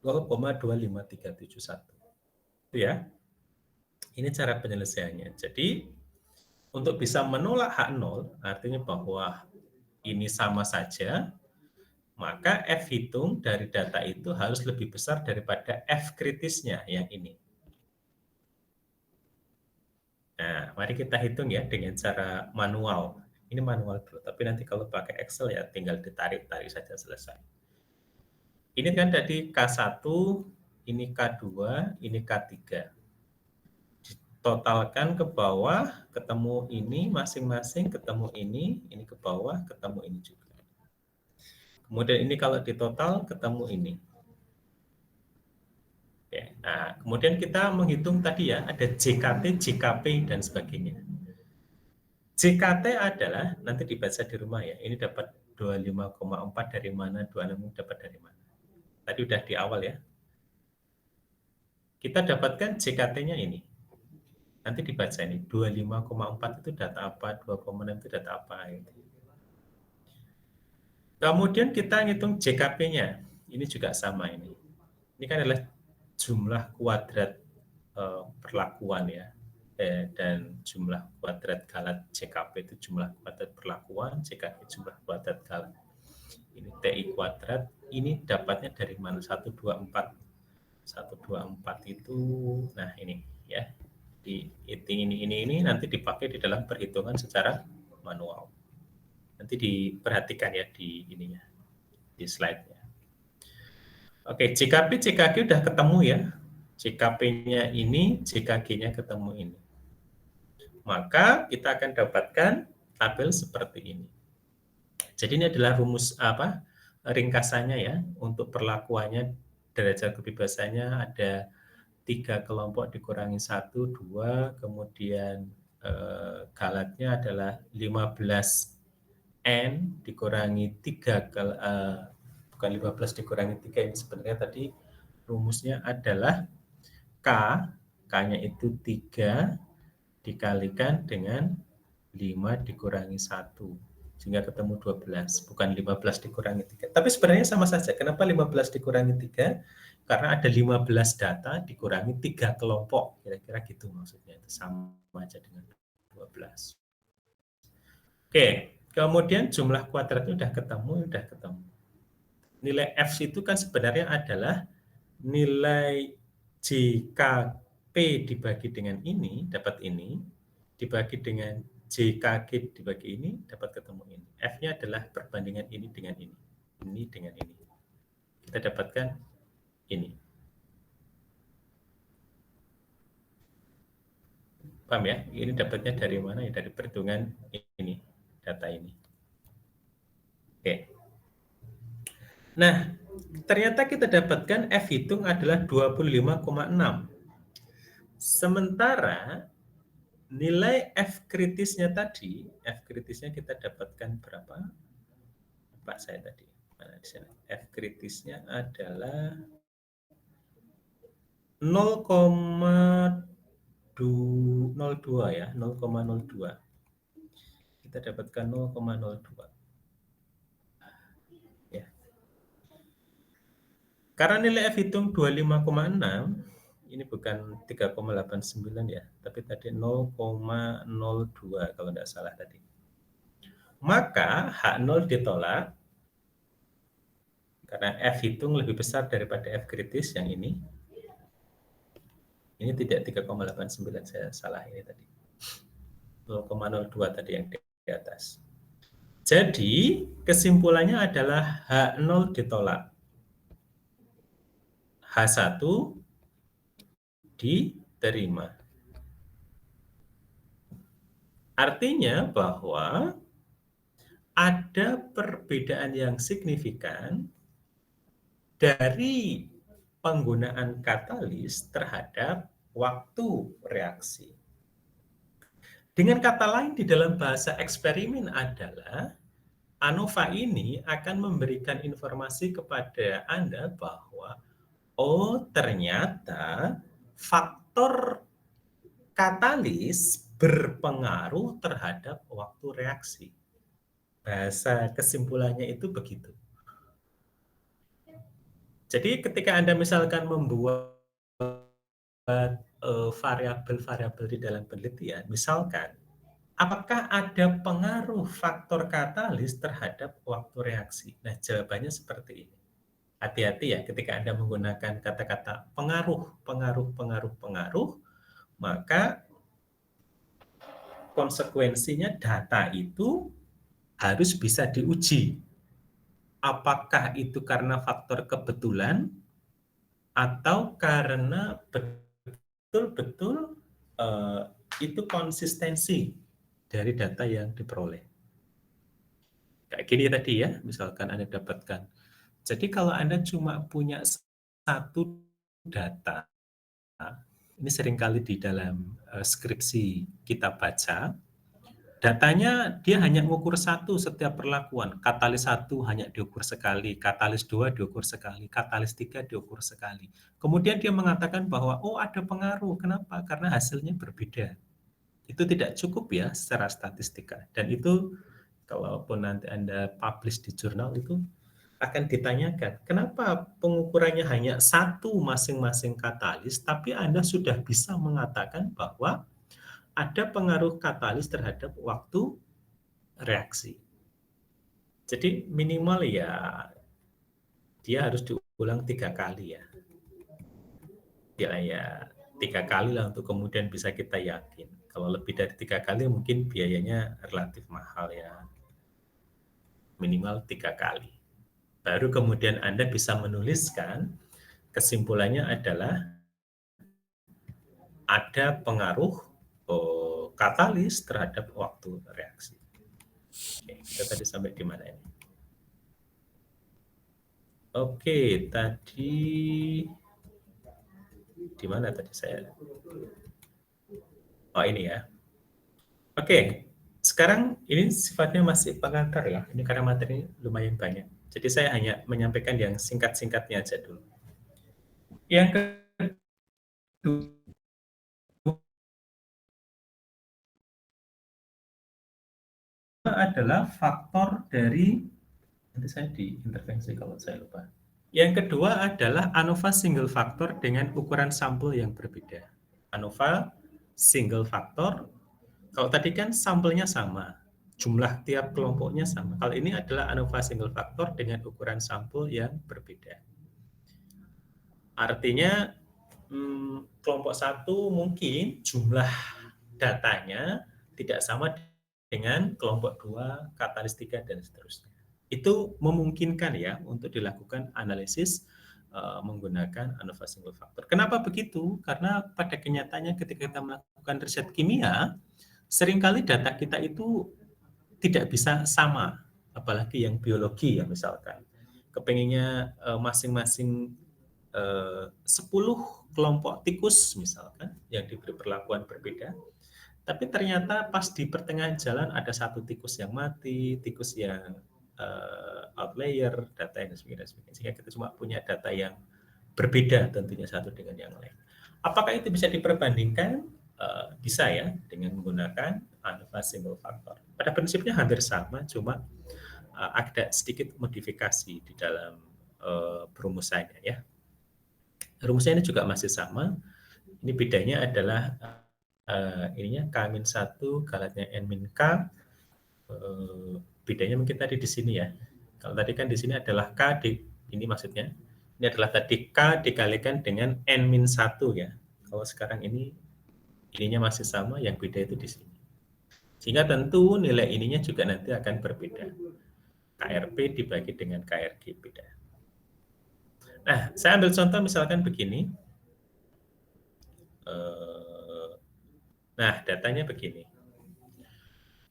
0,25371. Itu ya. Ini cara penyelesaiannya. Jadi, untuk bisa menolak H0, artinya bahwa ini sama saja, maka F hitung dari data itu harus lebih besar daripada F kritisnya yang ini. Nah, mari kita hitung ya dengan cara manual. Ini manual dulu, tapi nanti kalau pakai Excel ya tinggal ditarik-tarik saja selesai. Ini kan tadi K1, ini K2, ini K3. Ditotalkan ke bawah, ketemu ini masing-masing, ketemu ini ke bawah, ketemu ini juga. Kemudian ini kalau ditotal ketemu ini. Oke, nah, kemudian kita menghitung tadi ya, ada JKT, JKP, dan sebagainya. JKT adalah, nanti dibaca di rumah ya, ini dapat 25,4 dari mana, 26 dapat dari mana. Tadi udah di awal ya. Kita dapatkan JKT-nya ini. Nanti dibaca ini, 25,4 itu data apa, 2,6 itu data apa. Gitu. Kemudian kita ngitung JKP-nya, ini juga sama ini. Ini kan adalah jumlah kuadrat perlakuan ya, dan jumlah kuadrat galat JKP itu jumlah kuadrat perlakuan, JKP jumlah kuadrat galat. Ini TI kuadrat, ini dapatnya dari mana? 124. 124 itu, nah ini ya, di ini nanti dipakai di dalam perhitungan secara manual. Nanti diperhatikan ya di ininya, di slide-nya. Oke, JKP, JKG udah ketemu ya. JKP-nya ini, JKG-nya ketemu ini. Maka kita akan dapatkan tabel seperti ini. Jadi ini adalah rumus apa? Ringkasannya ya. Untuk perlakuannya, derajat kebebasannya ada 3 kelompok dikurangi 1, 2, kemudian galatnya adalah 15 N dikurangi 3, bukan 15 dikurangi 3, ini sebenarnya tadi rumusnya adalah K, K-nya itu 3 dikalikan dengan 5 dikurangi 1, sehingga ketemu 12, bukan 15 dikurangi 3. Tapi sebenarnya sama saja, kenapa 15 dikurangi 3? Karena ada 15 data dikurangi 3 kelompok, kira-kira gitu maksudnya, itu sama aja dengan 12. Oke, kemudian jumlah kuadratnya udah ketemu. Nilai F itu kan sebenarnya adalah nilai JKP dibagi dengan ini, dapat ini, dibagi dengan JKG dibagi ini, dapat ketemu ini. F-nya adalah perbandingan ini dengan ini dengan ini. Kita dapatkan ini. Paham ya? Ini dapatnya dari mana? Ya, dari perhitungan ini, data ini. Oke. Nah, ternyata kita dapatkan F hitung adalah 25,6. Sementara nilai F kritisnya tadi, F kritisnya kita dapatkan berapa? Pak saya tadi. Mana di sini? F kritisnya adalah 0,02 ya, 0,02. Kita dapatkan 0,02. Ya. Karena nilai F hitung 25,6, ini bukan 3,89 ya, tapi tadi 0,02 kalau tidak salah tadi. Maka H0 ditolak, karena F hitung lebih besar daripada F kritis yang ini. Ini tidak 3,89, saya salah ini tadi. 0,02 tadi yang di atas. Jadi kesimpulannya adalah H0 ditolak. H1 diterima. Artinya bahwa ada perbedaan yang signifikan dari penggunaan katalis terhadap waktu reaksi. Dengan kata lain di dalam bahasa eksperimen adalah ANOVA ini akan memberikan informasi kepada Anda bahwa oh ternyata faktor katalis berpengaruh terhadap waktu reaksi. Bahasa kesimpulannya itu begitu. Jadi ketika Anda misalkan membuat variabel-variabel di dalam penelitian, misalkan, apakah ada pengaruh faktor katalis terhadap waktu reaksi? Nah, jawabannya seperti ini. Hati-hati ya ketika Anda menggunakan kata-kata pengaruh, pengaruh, pengaruh, pengaruh, maka konsekuensinya data itu harus bisa diuji. Apakah itu karena faktor kebetulan atau karena betul-betul itu konsistensi dari data yang diperoleh. Kayak gini tadi ya, misalkan Anda dapatkan. Jadi kalau Anda cuma punya satu data, ini seringkali di dalam skripsi kita baca, datanya dia hanya mengukur satu setiap perlakuan. Katalis 1 hanya diukur sekali, katalis 2 diukur sekali, katalis 3 diukur sekali. Kemudian dia mengatakan bahwa, oh ada pengaruh. Kenapa? Karena hasilnya berbeda. Itu tidak cukup ya secara statistika. Dan itu kalaupun nanti Anda publish di jurnal itu akan ditanyakan, kenapa pengukurannya hanya satu masing-masing katalis, tapi Anda sudah bisa mengatakan bahwa ada pengaruh katalis terhadap waktu reaksi. Jadi minimal ya dia harus diulang 3 kali ya. Ya 3 kali lah untuk kemudian bisa kita yakin. Kalau lebih dari 3 kali mungkin biayanya relatif mahal ya. Minimal 3 kali. Baru kemudian Anda bisa menuliskan kesimpulannya adalah ada pengaruh katalis terhadap waktu reaksi. Oke, kita tadi sampai di mana ini? Oke, tadi di mana tadi saya? Oh ini ya. Oke, sekarang ini sifatnya masih pengantar ya. Ini karena materi lumayan banyak. Jadi saya hanya menyampaikan yang singkat-singkatnya aja dulu. Yang kedua adalah faktor dari, nanti saya diintervensi kalau saya lupa. Yang kedua adalah ANOVA single factor dengan ukuran sampel yang berbeda. ANOVA single factor, kalau tadi kan sampelnya sama, jumlah tiap kelompoknya sama. Kalau ini adalah ANOVA single factor dengan ukuran sampel yang berbeda. Artinya kelompok 1 mungkin jumlah datanya tidak sama dengan kelompok 2, katalis 3, dan seterusnya. Itu memungkinkan ya untuk dilakukan analisis menggunakan ANOVA single factor. Kenapa begitu? Karena pada kenyataannya ketika kita melakukan riset kimia, seringkali data kita itu tidak bisa sama, apalagi yang biologi ya misalkan. Kepengennya masing-masing 10 kelompok tikus misalkan yang diberi perlakuan berbeda, tapi ternyata pas di pertengahan jalan ada satu tikus yang mati, tikus yang outlier, data yang sebagainya, sehingga kita cuma punya data yang berbeda tentunya satu dengan yang lain. Apakah itu bisa diperbandingkan? Bisa ya, dengan menggunakan ANOVA single factor. Pada prinsipnya hampir sama, cuma ada sedikit modifikasi di dalam perumusannya ya. Rumusnya ini juga masih sama. Ini bedanya adalah ininya K-1 galatnya N-K. Bedanya mungkin tadi di sini ya. Kalau tadi kan di sini adalah K ini maksudnya. Ini adalah tadi K dikalikan dengan N-1 ya. Kalau sekarang ininya masih sama, yang beda itu di sini. Sehingga tentu nilai ininya juga nanti akan berbeda. KRP dibagi dengan KRG beda. Nah, saya ambil contoh misalkan begini. Nah, datanya begini.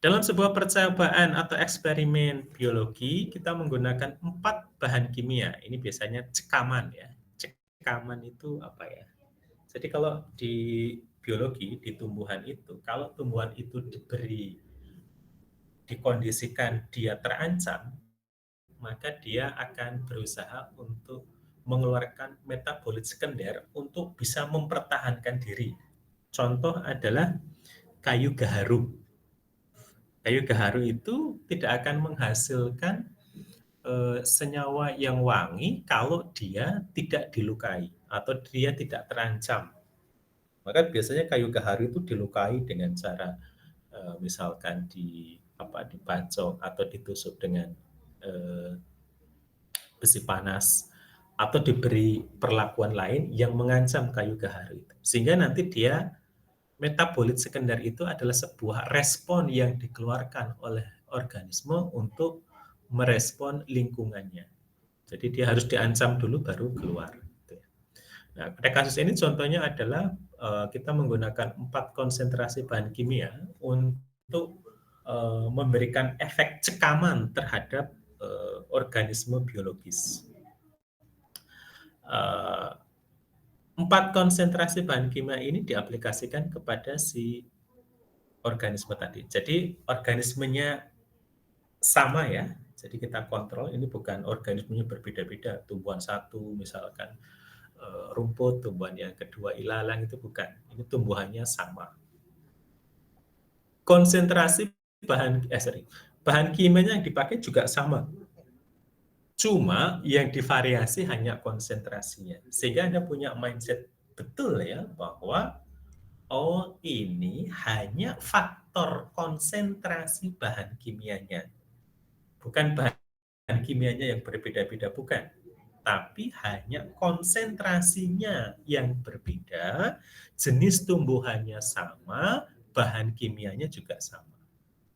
Dalam sebuah percobaan atau eksperimen biologi, kita menggunakan 4 bahan kimia. Ini biasanya cekaman ya. Cekaman itu apa ya? Jadi kalau di biologi, di tumbuhan itu, kalau tumbuhan itu dikondisikan dia terancam, maka dia akan berusaha untuk mengeluarkan metabolit sekunder untuk bisa mempertahankan diri. Contoh adalah kayu gaharu. Kayu gaharu itu tidak akan menghasilkan senyawa yang wangi kalau dia tidak dilukai atau dia tidak terancam. Maka biasanya kayu gaharu itu dilukai dengan cara misalkan dibacok atau ditusuk dengan besi panas atau diberi perlakuan lain yang mengancam kayu gaharu itu. Sehingga nanti dia metabolit sekunder itu adalah sebuah respon yang dikeluarkan oleh organisme untuk merespon lingkungannya. Jadi dia harus diancam dulu baru keluar. Nah, pada kasus ini contohnya adalah kita menggunakan 4 konsentrasi bahan kimia untuk memberikan efek cekaman terhadap organisme biologis. 4 konsentrasi bahan kimia ini diaplikasikan kepada si organisme tadi. Jadi organismenya sama ya. Jadi kita kontrol, ini bukan organismenya berbeda-beda. Tumbuhan satu misalkan rumput, tumbuhan yang kedua ilalang, itu bukan. Ini tumbuhannya sama. Konsentrasi bahan kimianya yang dipakai juga sama. Cuma yang divariasi hanya konsentrasinya. Sehingga Anda punya mindset betul ya bahwa oh ini hanya faktor konsentrasi bahan kimianya. Bukan bahan kimianya yang berbeda-beda, bukan. Tapi hanya konsentrasinya yang berbeda, jenis tumbuhannya sama, bahan kimianya juga sama.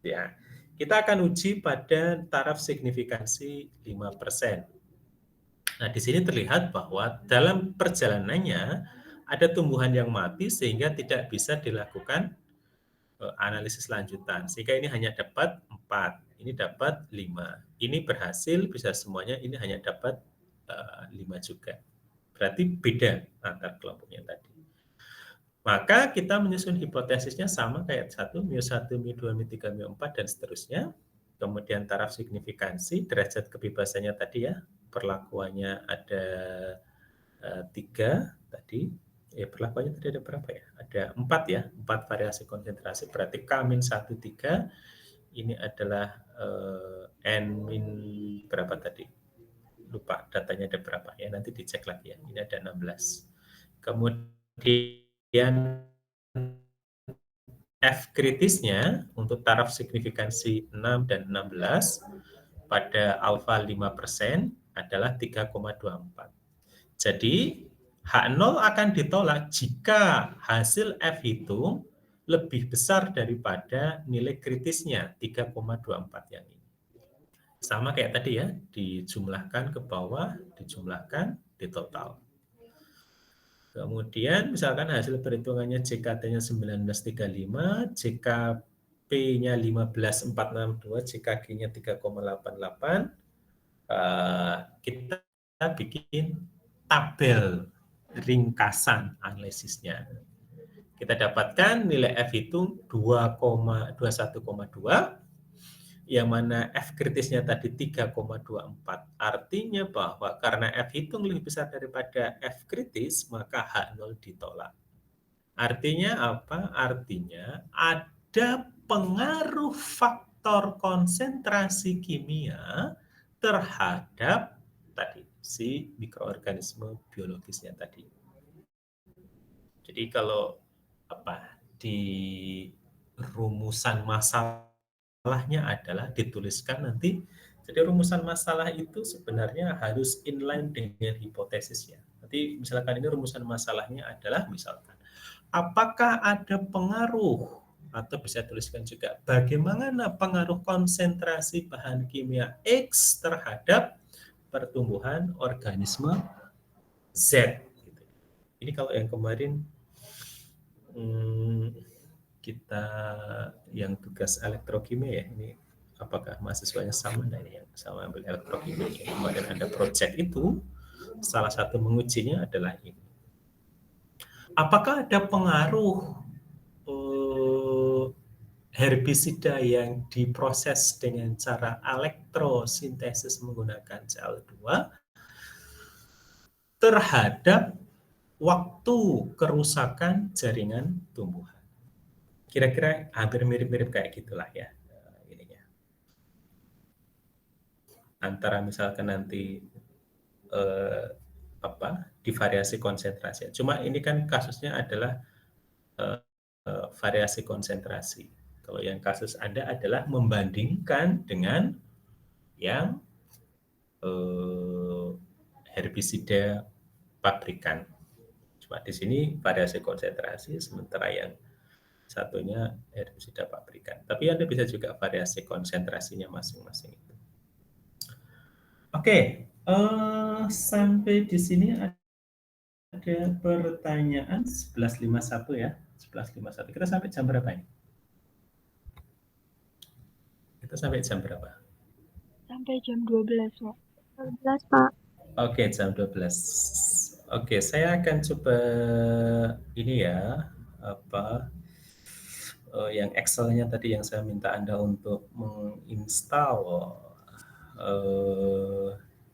Ya, kita akan uji pada taraf signifikansi 5%. Nah, di sini terlihat bahwa dalam perjalanannya ada tumbuhan yang mati sehingga tidak bisa dilakukan analisis lanjutan. Sehingga ini hanya dapat 4, ini dapat 5. Ini berhasil bisa semuanya, ini hanya dapat 5 juga. Berarti beda antar kelompoknya tadi. Maka kita menyusun hipotesisnya sama kayak 1, μ1, μ2, μ3, μ4, dan seterusnya. Kemudian taraf signifikansi, derajat kebebasannya tadi ya, perlakuannya ada 3 tadi. Perlakuannya tadi ada berapa ya? Ada 4 ya, 4 variasi konsentrasi. Berarti K-1, 3, ini adalah N min berapa tadi? Lupa datanya ada berapa ya, nanti dicek lagi ya. Ini ada 16. Kemudian F kritisnya untuk taraf signifikansi 6 dan 16 pada alfa 5% adalah 3,24. Jadi H0 akan ditolak jika hasil F hitung lebih besar daripada nilai kritisnya 3,24 yang ini. Sama kayak tadi ya, dijumlahkan ke bawah, dijumlahkan, ditotal. Kemudian misalkan hasil perhitungannya JKT-nya 1935, JKP-nya 15462, JKG-nya 3,88. Kita bikin tabel ringkasan analisisnya. Kita dapatkan nilai F hitung 21,2, yang mana F kritisnya tadi 3,24. Artinya bahwa karena F hitung lebih besar daripada F kritis, maka H0 ditolak. Artinya apa? Artinya ada pengaruh faktor konsentrasi kimia terhadap tadi si mikroorganisme biologisnya tadi. Jadi kalau di rumusan masalahnya adalah dituliskan nanti. Jadi rumusan masalah itu sebenarnya harus inline dengan hipotesisnya. Nanti misalkan ini rumusan masalahnya adalah misalkan apakah ada pengaruh atau bisa tuliskan juga bagaimana pengaruh konsentrasi bahan kimia X terhadap pertumbuhan organisme Z. Ini kalau yang kemarin kita yang tugas elektrokimia ya, ini apakah mahasiswanya sama? Nah ini yang sama ambil elektrokimia. Kemarin ada project itu, salah satu mengujinya adalah ini. Apakah ada pengaruh herbisida yang diproses dengan cara elektrosintesis menggunakan CO2 terhadap waktu kerusakan jaringan tumbuhan? Kira-kira hampir mirip-mirip kayak gitulah ya ininya. Antara misalkan nanti di variasi konsentrasi. Cuma ini kan kasusnya adalah variasi konsentrasi. Kalau yang kasus Anda adalah membandingkan dengan yang herbisida pabrikan. Cuma di sini variasi konsentrasi, sementara yang satunya herbisida pabrikan. Tapi Anda bisa juga variasi konsentrasinya masing-masing. Oke, sampai di sini ada pertanyaan 11.51 ya. 11.51. Kita sampai jam berapa ini? Kita sampai jam berapa? Sampai jam 12, Pak. 12, Pak. Oke, jam 12. Oke, saya akan coba ini ya, yang Excel-nya tadi yang saya minta Anda untuk menginstal.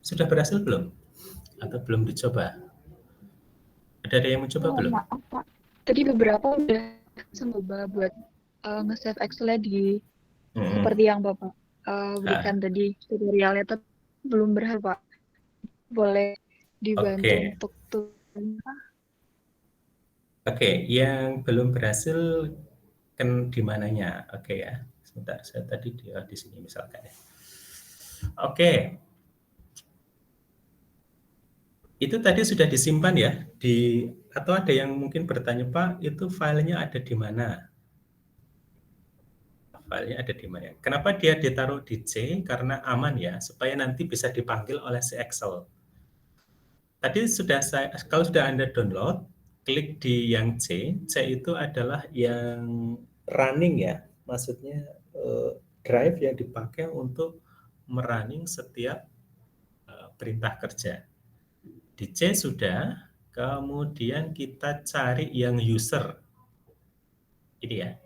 Sudah berhasil belum? Atau belum dicoba? Ada yang mencoba belum? Maaf, Pak. Tadi beberapa udah coba buat nge-save Excel-nya di seperti yang Bapak berikan tadi tutorialnya, tapi belum berhasil, Pak. Boleh dibantu untuk Oke, yang belum berhasil kan di mananya? Oke ya. Sebentar, saya tadi di sini misalkan ya. Oke. Itu tadi sudah disimpan ya atau ada yang mungkin bertanya, Pak, itu filenya ada di mana? Filenya ada di mana? Kenapa dia ditaruh di C? Karena aman ya, supaya nanti bisa dipanggil oleh si Excel. Tadi kalau sudah Anda download, klik di yang C. C itu adalah yang running ya, maksudnya drive yang dipakai untuk merunning setiap perintah kerja. Di C sudah, kemudian kita cari yang user. Ini ya.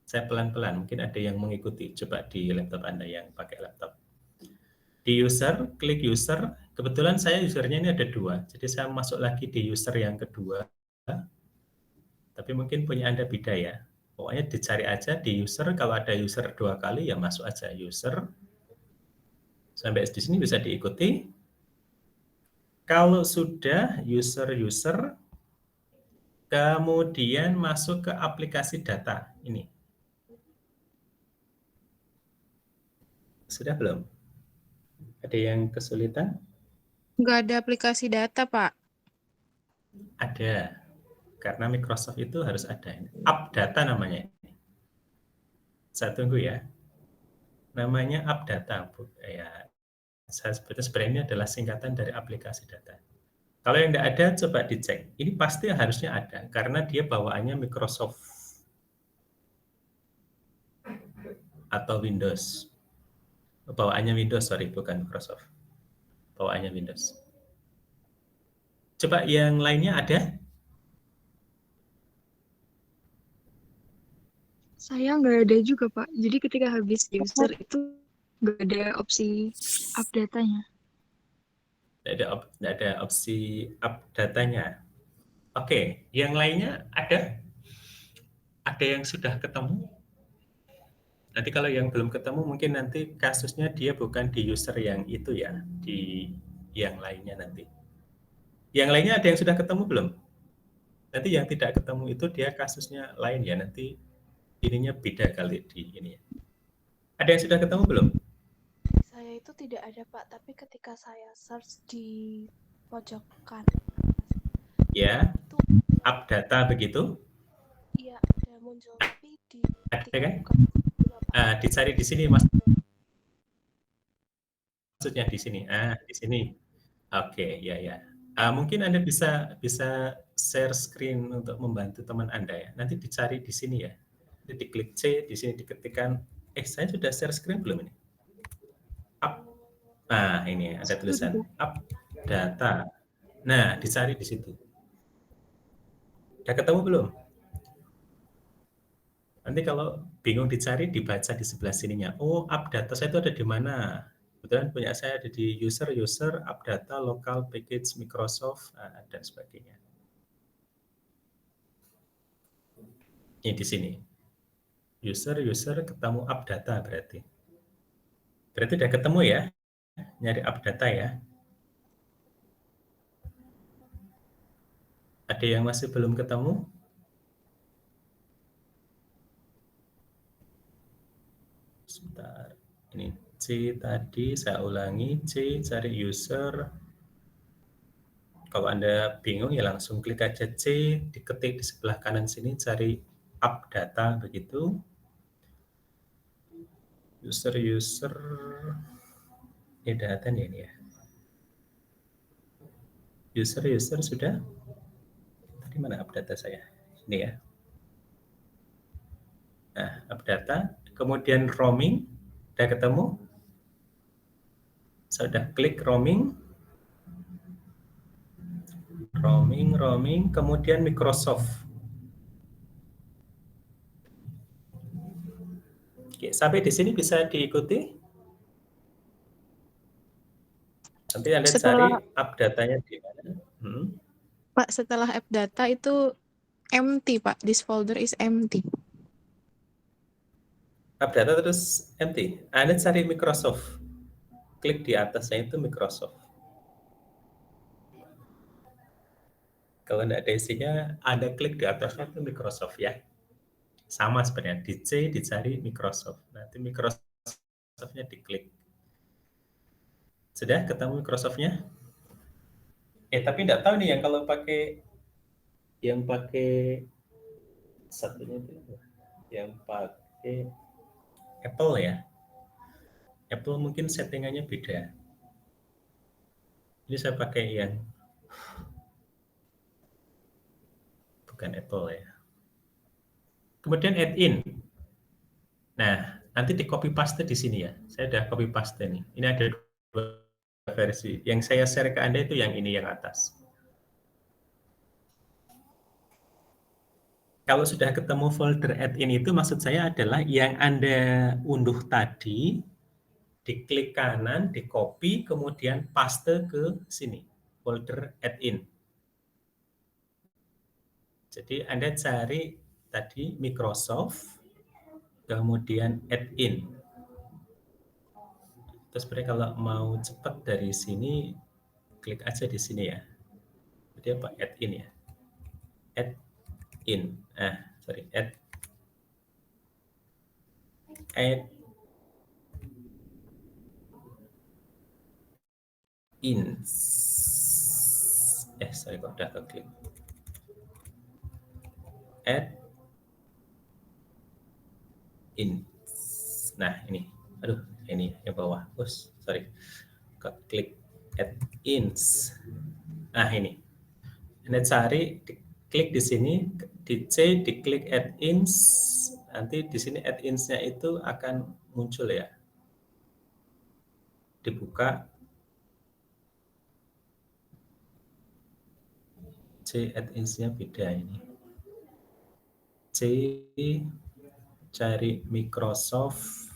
Saya pelan-pelan, mungkin ada yang mengikuti. Coba di laptop Anda yang pakai laptop. Di user, klik user. Kebetulan saya usernya ini ada 2. Jadi saya masuk lagi di user yang kedua. Tapi mungkin punya Anda beda ya. Pokoknya dicari aja di user. Kalau ada user 2 kali ya masuk aja user. Sampai di sini bisa diikuti. Kalau sudah user, kemudian masuk ke aplikasi data. Ini. Sudah belum? Ada yang kesulitan? Nggak ada aplikasi data, Pak. Ada. Karena Microsoft itu harus ada. App data namanya. Saya tunggu ya. Namanya app data. Ya, saya sebutnya sebenarnya ini adalah singkatan dari aplikasi data. Kalau yang tidak ada, coba dicek. Ini pasti harusnya ada, karena dia bawaannya Microsoft atau Windows. Bawaannya Windows, sorry, bukan Microsoft. Bawaannya Windows. Coba yang lainnya ada? Saya nggak ada juga, Pak. Jadi ketika habis user itu nggak ada opsi up datanya. Tidak ada opsi up datanya. Oke, yang lainnya ada? Ada yang sudah ketemu? Nanti kalau yang belum ketemu mungkin nanti kasusnya dia bukan di user yang itu ya, di yang lainnya nanti. Yang lainnya ada yang sudah ketemu belum? Nanti yang tidak ketemu itu dia kasusnya lain ya, nanti ininya beda kali di ini ya. Ada yang sudah ketemu belum? Saya itu tidak ada Pak, tapi ketika saya search di pojok kanan, Ya, itu up data begitu. iya ada muncul, tapi di Ada ketika kan? buka juga, Pak. Dicari di sini Mas. Maksudnya di sini. Di sini. Oke, ya ya. Mungkin Anda bisa share screen untuk membantu teman Anda ya. Nanti dicari di sini ya. Nanti diklik C, di sini diketikkan, saya sudah share screen belum ini? Up. Ini ada tulisan up data. Nah, dicari di situ. Udah ketemu belum? Nanti kalau bingung dicari, dibaca di sebelah sininya. Oh, up data saya itu ada di mana? Kebetulan punya saya ada di user, up data, local, package, Microsoft, dan sebagainya. Ini di sini. User, ketemu up data berarti. Berarti udah ketemu ya? Nyari up data ya? Ada yang masih belum ketemu? Sebentar. Ini C tadi, saya ulangi. C, cari user. Kalau Anda bingung ya langsung klik aja C, diketik di sebelah kanan sini, cari up data begitu. User, ini data nih ini ya. User sudah. Tadi mana up data saya? Ini ya. Nah, up data. Kemudian roaming, udah ketemu. Saya udah klik roaming. Roaming, kemudian Microsoft. Oke, sampai di sini bisa diikuti. Nanti Anda cari up datanya di mana. Pak, setelah app data itu empty, Pak. This folder is empty. Up data terus empty. Anda cari Microsoft. Klik di atasnya itu Microsoft. Kalau tidak ada isinya, Anda klik di atasnya itu Microsoft ya. Sama sebenarnya, di C dicari Microsoft. Nanti Microsoft-nya diklik. Sudah ketemu Microsoft-nya? Tapi tidak tahu nih yang pakai satunya itu yang pakai Apple ya. Apple mungkin settingannya beda. Ini saya pakai yang bukan Apple ya. Kemudian add-in. Nah, nanti di copy paste di sini ya. Saya udah copy paste nih. Ini ada dua versi. Yang saya share ke Anda itu yang ini yang atas. Kalau sudah ketemu folder add-in itu maksud saya adalah yang Anda unduh tadi, diklik kanan, di copy, kemudian paste ke sini, folder add-in. Jadi Anda cari tadi Microsoft, kemudian add-in. Terus sebenarnya kalau mau cepat dari sini, klik aja di sini ya. Jadi apa? Add-in ya. Add-in. Add-in. Sorry kok udah keklik. Add-in. Nah, ini. Aduh, ini yang bawah. Sorry. Klik add-ins. Nah, ini. Anda cari, klik di sini, di C, diklik add-ins. Nanti di sini add-ins-nya itu akan muncul ya. Dibuka. C, add-ins-nya beda ini. C, cari Microsoft.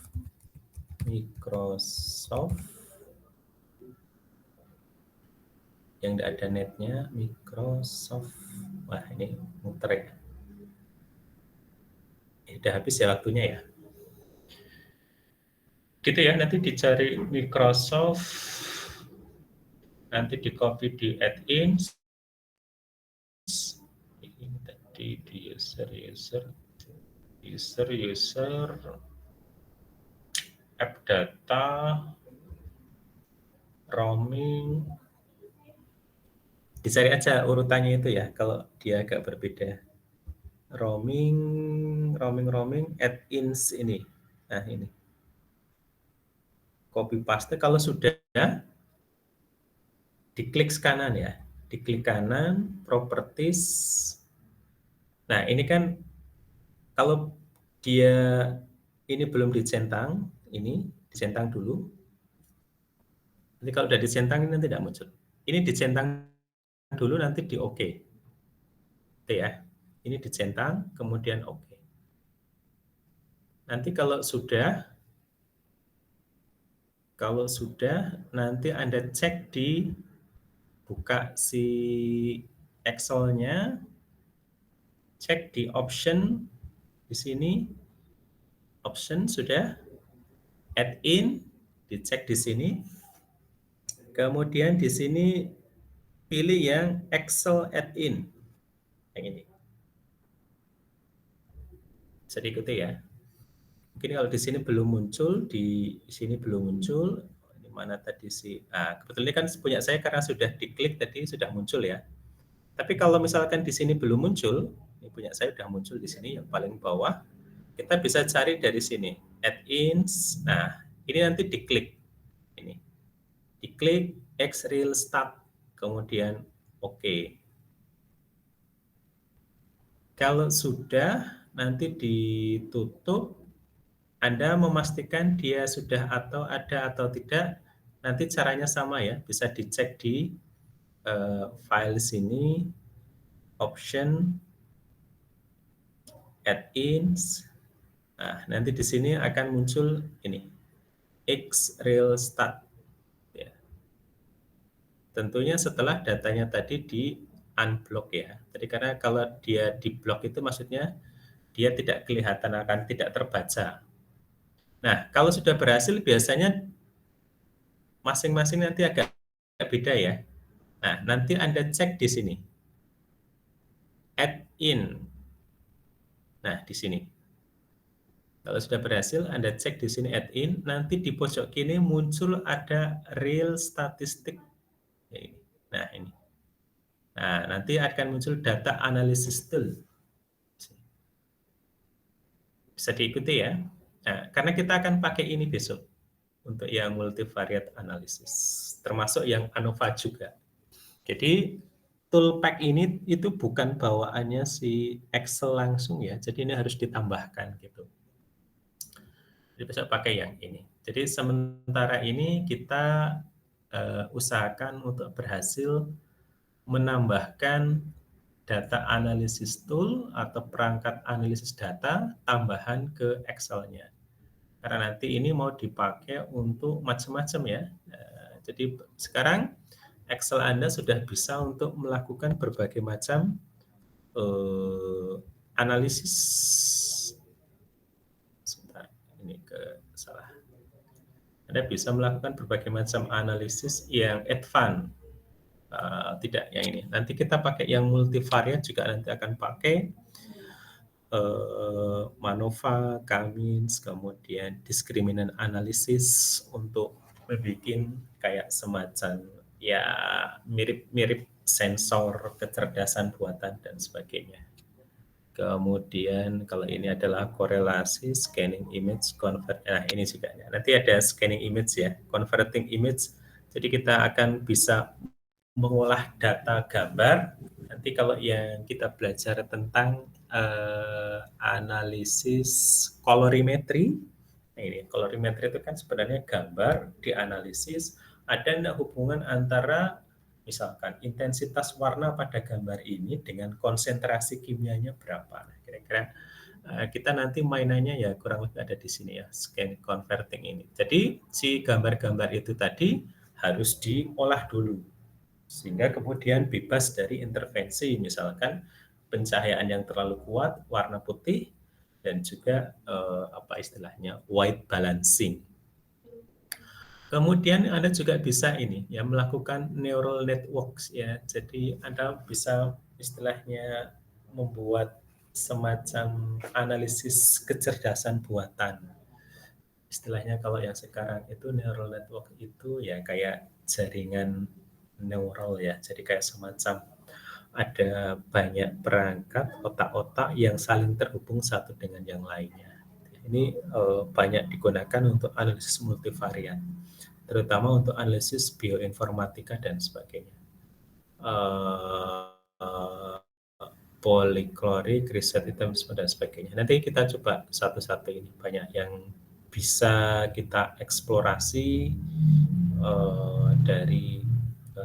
Yang tidak ada netnya, Microsoft. Wah, ini muter ya. Udah habis ya waktunya ya. Gitu ya, nanti dicari Microsoft. nanti di copy di add-ins, ini tadi di user app data, roaming, dicari aja urutannya itu ya kalau dia agak berbeda. Roaming, add-ins ini. Nah, ini. Copy paste kalau sudah diklik kanan ya. Diklik kanan, properties. Nah, ini kan kalau dia ini belum dicentang, ini dicentang dulu. Nanti kalau udah dicentang ini nanti tidak muncul. Ini dicentang dulu nanti di OK. Itu ya. Ini dicentang, kemudian OK. Nanti kalau sudah nanti Anda cek di buka si Excel-nya, cek di option di sini. Option sudah, add in, dicek di sini. Kemudian di sini pilih yang Excel add-in. Yang ini. Bisa diikuti ya. Mungkin kalau di sini belum muncul, di sini belum muncul. Di mana tadi sih? Nah, kebetulan ini kan punya saya karena sudah diklik tadi sudah muncul ya. Tapi kalau misalkan di sini belum muncul, ini punya saya sudah muncul di sini yang paling bawah. Kita bisa cari dari sini, add-ins. Nah, ini nanti diklik. Ini. Diklik Xreal Start, kemudian OK. Kalau sudah, nanti ditutup. Anda memastikan dia sudah atau ada atau tidak, nanti caranya sama ya, bisa dicek di file sini, option, add-ins. Nah, nanti di sini akan muncul ini, Xreal Start. Ya. Tentunya setelah datanya tadi di unblock ya. Jadi karena kalau dia di block itu maksudnya dia tidak kelihatan, akan tidak terbaca. Nah, kalau sudah berhasil biasanya masing-masing nanti agak beda ya. Nah, nanti Anda cek di sini. Add in. Nah, di sini. Kalau sudah berhasil, Anda cek di sini add in, nanti di pojok kiri muncul ada real statistik. Nah, ini. Nah, nanti akan muncul data analysis tool. Bisa diikuti ya. Nah, karena kita akan pakai ini besok untuk yang multivariate analysis, termasuk yang ANOVA juga. Jadi toolpack ini itu bukan bawaannya si Excel langsung ya, jadi ini harus ditambahkan gitu. Jadi bisa pakai yang ini. Jadi sementara ini kita usahakan untuk berhasil menambahkan data analysis tool atau perangkat analisis data tambahan ke Excel-nya. Karena nanti ini mau dipakai untuk macam-macam ya. Jadi sekarang Excel Anda sudah bisa untuk melakukan berbagai macam analisis. Sebentar, ini salah. Anda bisa melakukan berbagai macam analisis yang advance. Tidak yang ini. Nanti kita pakai yang multivariate juga nanti akan pakai. MANOVA, Cummins, kemudian discriminant analysis untuk membuat kayak semacam ya mirip-mirip sensor kecerdasan buatan dan sebagainya. Kemudian kalau ini adalah korelasi, scanning image, convert. Nah ini juga nanti ada scanning image ya, converting image. Jadi kita akan bisa mengolah data gambar. Nanti kalau yang kita belajar tentang analisis colorimetry, nah ini colorimetry itu kan sebenarnya gambar dianalisis, ada enggak hubungan antara misalkan intensitas warna pada gambar ini dengan konsentrasi kimianya berapa. Nah, kira-kira kita nanti mainannya ya kurang lebih ada di sini ya, scan converting ini. Jadi si gambar-gambar itu tadi harus diolah dulu sehingga kemudian bebas dari intervensi, misalkan pencahayaan yang terlalu kuat, warna putih, dan juga apa istilahnya white balancing. Kemudian Anda juga bisa ini ya melakukan neural networks ya. Jadi Anda bisa istilahnya membuat semacam analisis kecerdasan buatan. Istilahnya kalau yang sekarang itu neural network itu ya kayak jaringan neural ya. Jadi kayak semacam ada banyak perangkat otak-otak yang saling terhubung satu dengan yang lainnya. Ini banyak digunakan untuk analisis multivariat, terutama untuk analisis bioinformatika dan sebagainya. Poliklorik, risetisme dan sebagainya. Nanti kita coba satu-satu ini, banyak yang bisa kita eksplorasi dari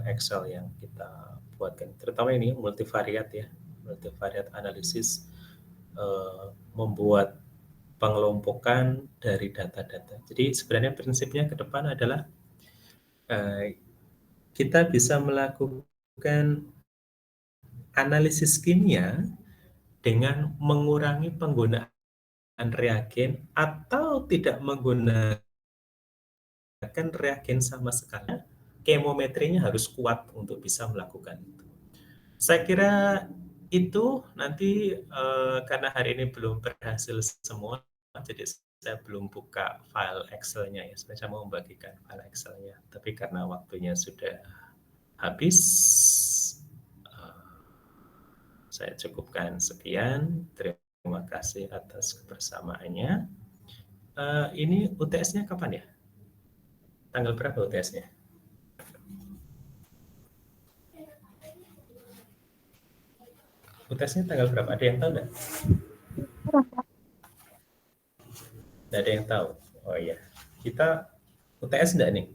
Excel yang kita buatkan. Terutama ini multivariat ya, multivariat analisis, membuat pengelompokan dari data-data. Jadi sebenarnya prinsipnya ke depan adalah kita bisa melakukan analisis kimia dengan mengurangi penggunaan reagen atau tidak menggunakan reagen sama sekali. Kemometrinya harus kuat untuk bisa melakukan itu. Saya kira itu nanti karena hari ini belum berhasil semua, jadi saya belum buka file Excel-nya ya. Sebenarnya saya mau membagikan file Excel-nya, tapi karena waktunya sudah habis, saya cukupkan sekian. Terima kasih atas kebersamaannya. Ini UTS-nya kapan ya? Tanggal berapa UTS-nya? UTS-nya tanggal berapa? Ada yang tahu nggak? Nggak ada yang tahu. Oh iya, kita UTS nggak nih?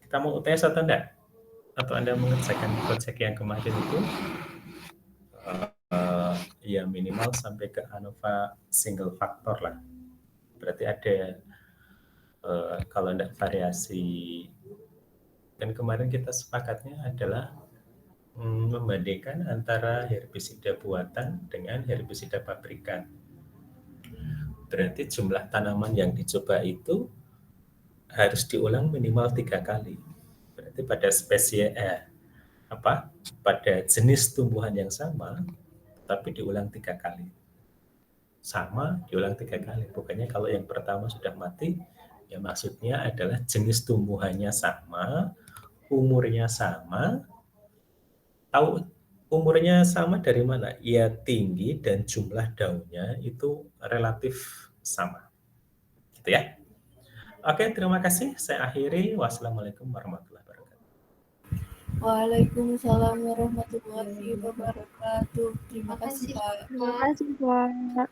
Kita mau UTS atau enggak? Atau Anda mengerjakan project yang kemarin itu? Ya minimal sampai ke ANOVA single factor lah. Berarti ada kalau enggak variasi. Dan kemarin kita sepakatnya adalah membandingkan antara herbisida buatan dengan herbisida pabrikan. Berarti jumlah tanaman yang dicoba itu harus diulang minimal 3 kali. Berarti pada spesies pada jenis tumbuhan yang sama, tapi diulang 3 kali. Sama, diulang 3 kali. Bukannya kalau yang pertama sudah mati, ya maksudnya adalah jenis tumbuhannya sama, umurnya sama. Tahu umurnya sama dari mana? Ya tinggi dan jumlah daunnya itu relatif sama. Gitu ya. Oke, terima kasih. Saya akhiri. Wassalamualaikum warahmatullahi wabarakatuh. Waalaikumsalam warahmatullahi wabarakatuh. Terima kasih, Pak. Terima kasih, Pak.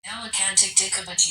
Now a cantic Dikabat